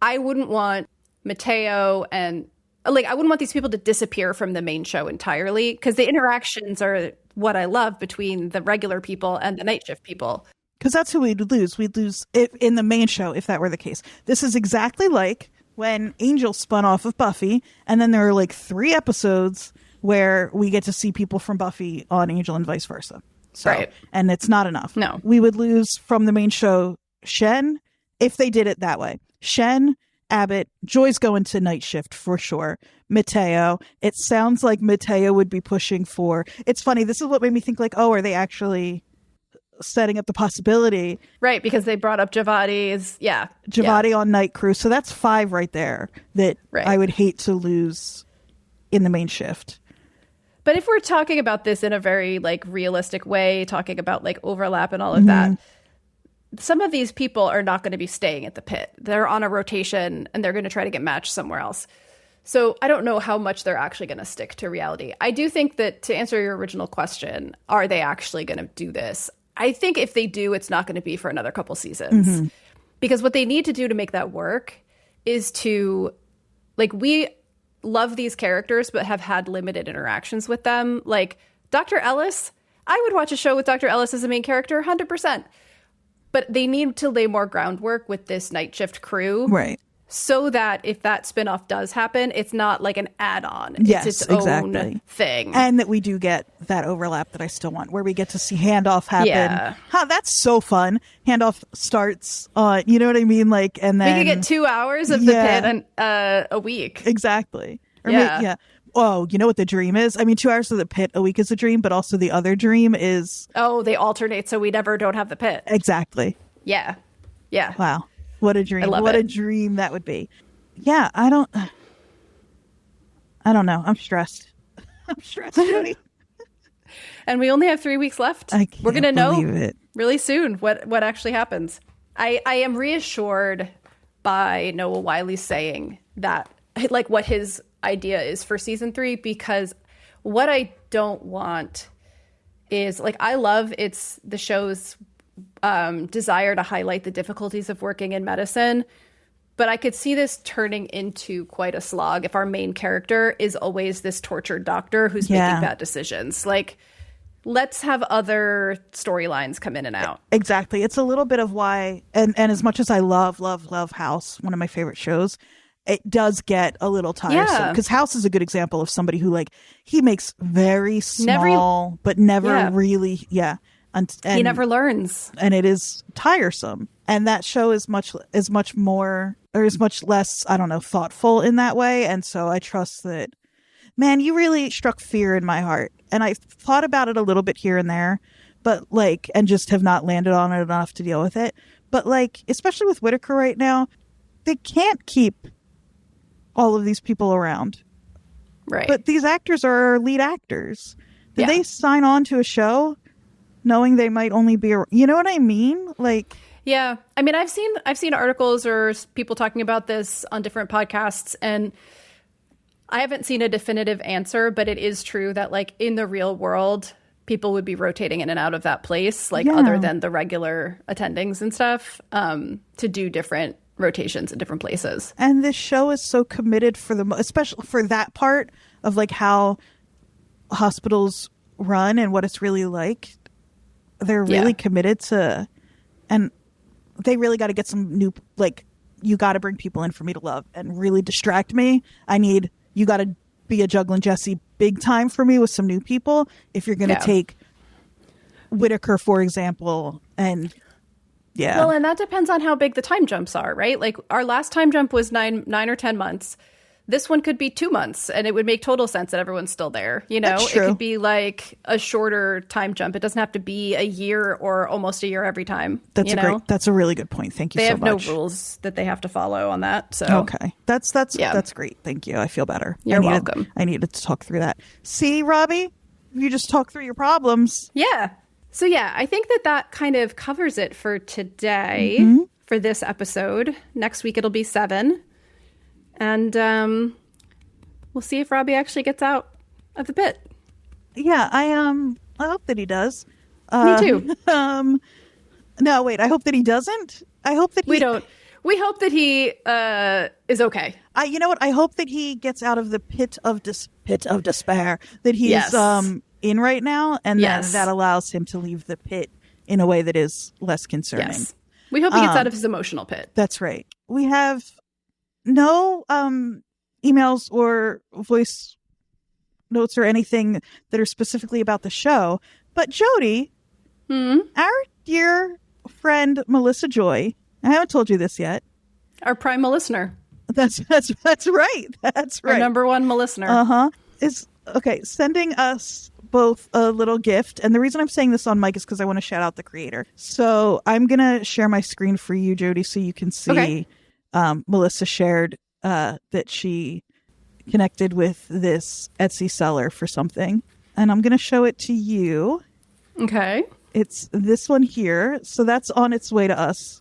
I wouldn't want Mateo and I wouldn't want these people to disappear from the main show entirely because the interactions are what I love between the regular people and the night shift people. Because that's who we'd lose. We'd lose it in the main show if that were the case. This is exactly like when Angel spun off of Buffy, and then there are like 3 episodes where we get to see people from Buffy on Angel and vice versa. So, right. And it's not enough. No. We would lose from the main show Shen if they did it that way. Shen, Abbott, Joy's going to night shift for sure. Mateo. It sounds like Mateo would be pushing for... It's funny. This is what made me think like, oh, are they actually setting up the possibility? Right, because they brought up Javadi's... Yeah. Javadi on night crew. So that's 5 right there that I would hate to lose in the main shift. But if we're talking about this in a very like realistic way, talking about like overlap and all of that, some of these people are not going to be staying at the pit. They're on a rotation and they're going to try to get matched somewhere else. So I don't know how much they're actually going to stick to reality. I do think that to answer your original question, are they actually going to do this? I think if they do, it's not going to be for another couple seasons. Because what they need to do to make that work is to, like, we love these characters but have had limited interactions with them. Like Dr. Ellis, I would watch a show with Dr. Ellis as a main character 100%. But they need to lay more groundwork with this night shift crew. Right. So that if that spinoff does happen, it's not like an add-on. Yes, it's its exactly. own thing. And that we do get that overlap that I still want, where we get to see handoff happen. Yeah. That's so fun. Handoff starts on, you know what I mean? Like, and then... We could get 2 hours of the pit and, a week. Exactly. Or Yeah. Oh, you know what the dream is? I mean, 2 hours of the pit a week is a dream, but also the other dream is... Oh, they alternate so we never don't have the pit. Exactly. Yeah. Yeah. Wow. What a dream. I love what it. a dream that would be. Yeah, I don't know. I'm stressed. I'm stressed, Jody. And we only have 3 weeks left. We're going to know really soon what actually happens. I am reassured by Noah Wiley saying that, like, what his idea is for season 3, because what I don't want is, like, I love the show's desire to highlight the difficulties of working in medicine, but I could see this turning into quite a slog if our main character is always this tortured doctor who's making bad decisions. Like, let's have other storylines come in and out. Exactly. It's a little bit of why, and as much as I love House, one of my favorite shows, it does get a little tiresome. Because House is a good example of somebody who, like, he makes very small, but never really, and he never learns. And it is tiresome. And that show is much more, or is much less, I don't know, thoughtful in that way. And so I trust that, man, you really struck fear in my heart. And I thought about it a little bit here and there, but like, and just have not landed on it enough to deal with it. But like, especially with Whitaker right now, they can't keep all of these people around. Right. But these actors are our lead actors. Did they sign on to a show knowing they might only be, you know what I mean? Like, yeah. I mean, I've seen articles or people talking about this on different podcasts, and I haven't seen a definitive answer, but it is true that, like, in the real world, people would be rotating in and out of that place, like, other than the regular attendings and stuff, to do different rotations in different places. And this show is so committed especially for that part of, like, how hospitals run and what it's really like. They're really committed to, and they really got to get some new, like, you got to bring people in for me to love and really distract me. You got to be a Jugglin' Jesse big time for me with some new people. If you're going to take Whitaker, for example, and Yeah. Well, and that depends on how big the time jumps are, right? Like our last time jump was nine or 10 months. This one could be 2 months, and it would make total sense that everyone's still there. You know, That's true. It could be like a shorter time jump. It doesn't have to be a year or almost a year every time. That's a really good point. Thank you they so have much. no rules that they have to follow on that. So okay, that's great. Thank you. I feel better. You're welcome. I needed to talk through that. See, Robbie, you just talk through your problems. Yeah. So yeah, I think that kind of covers it for today for this episode. Next week it'll be 7. And we'll see if Robbie actually gets out of the pit. Yeah, I hope that he does. Me too. No, wait. I hope that he doesn't. I hope that he... We hope that he is okay. You know what? I hope that he gets out of the pit of despair that he's in right now, and then that allows him to leave the pit in a way that is less concerning. Yes. We hope he gets out of his emotional pit. That's right. We have no emails or voice notes or anything that are specifically about the show. But Jody, our dear friend Melissa Joy, I haven't told you this yet. Our primal listener. That's right. That's right. Our number one listener. Is sending us both a little gift. And the reason I'm saying this on mic is because I want to shout out the creator. So I'm going to share my screen for you, Jody, so you can see Melissa shared that she connected with this Etsy seller for something. And I'm going to show it to you. Okay. It's this one here. So that's on its way to us.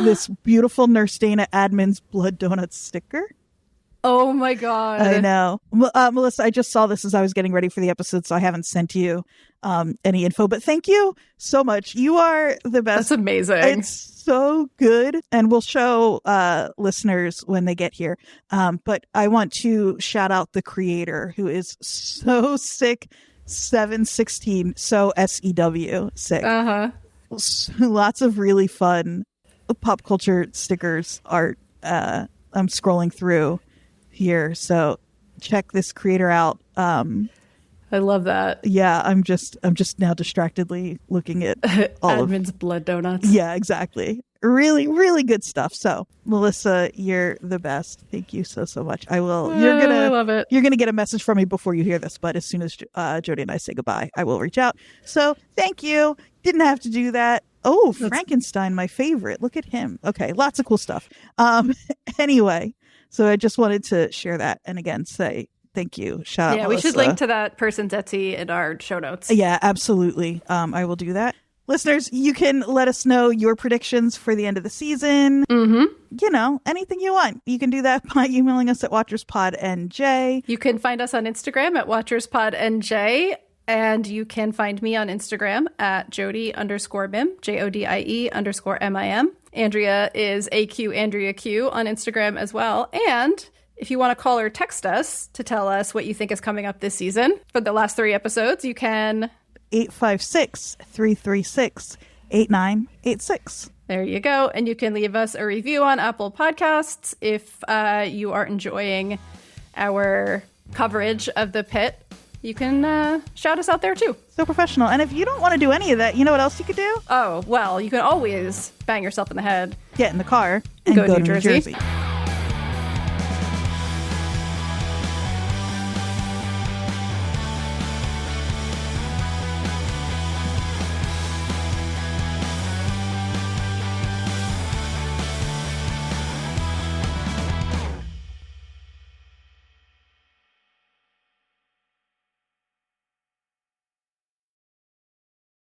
This beautiful Nurse Dana Admin's Blood Donuts sticker. Oh my God. I know. Melissa, I just saw this as I was getting ready for the episode, so I haven't sent you any info, but thank you so much. You are the best. That's amazing. It's so good. And we'll show listeners when they get here. But I want to shout out the creator, who is so sick, 716, so SEW, sick. Lots of really fun pop culture stickers, art. I'm scrolling through here, so check this creator out. I love that. Yeah, I'm just now distractedly looking at all Admin's Blood Donuts. Yeah, exactly. Really, really good stuff. So, Melissa, you're the best. Thank you so much. I will. I love it. You're gonna get a message from me before you hear this, but as soon as Jody and I say goodbye, I will reach out. So, thank you. Didn't have to do that. Oh, Frankenstein, my favorite. Look at him. Okay, lots of cool stuff. Anyway, so I just wanted to share that, and again say thank you. Shout out, Melissa. We should link to that person's Etsy in our show notes. Yeah, absolutely. I will do that. Listeners, you can let us know your predictions for the end of the season. You know, anything you want. You can do that by emailing us at WatchersPodNJ. You can find us on Instagram at WatchersPodNJ. And you can find me on Instagram at Jody_Mim, JODIE_MIM. Andrea is AQ on Instagram as well. And if you want to call or text us to tell us what you think is coming up this season for the last 3 episodes, you can 856-336-8986. There you go. And you can leave us a review on Apple Podcasts if you are enjoying our coverage of the pit. You can shout us out there too. So professional. And if you don't want to do any of that, you know what else you could do? Oh, well, you can always bang yourself in the head. Get in the car and go to New Jersey.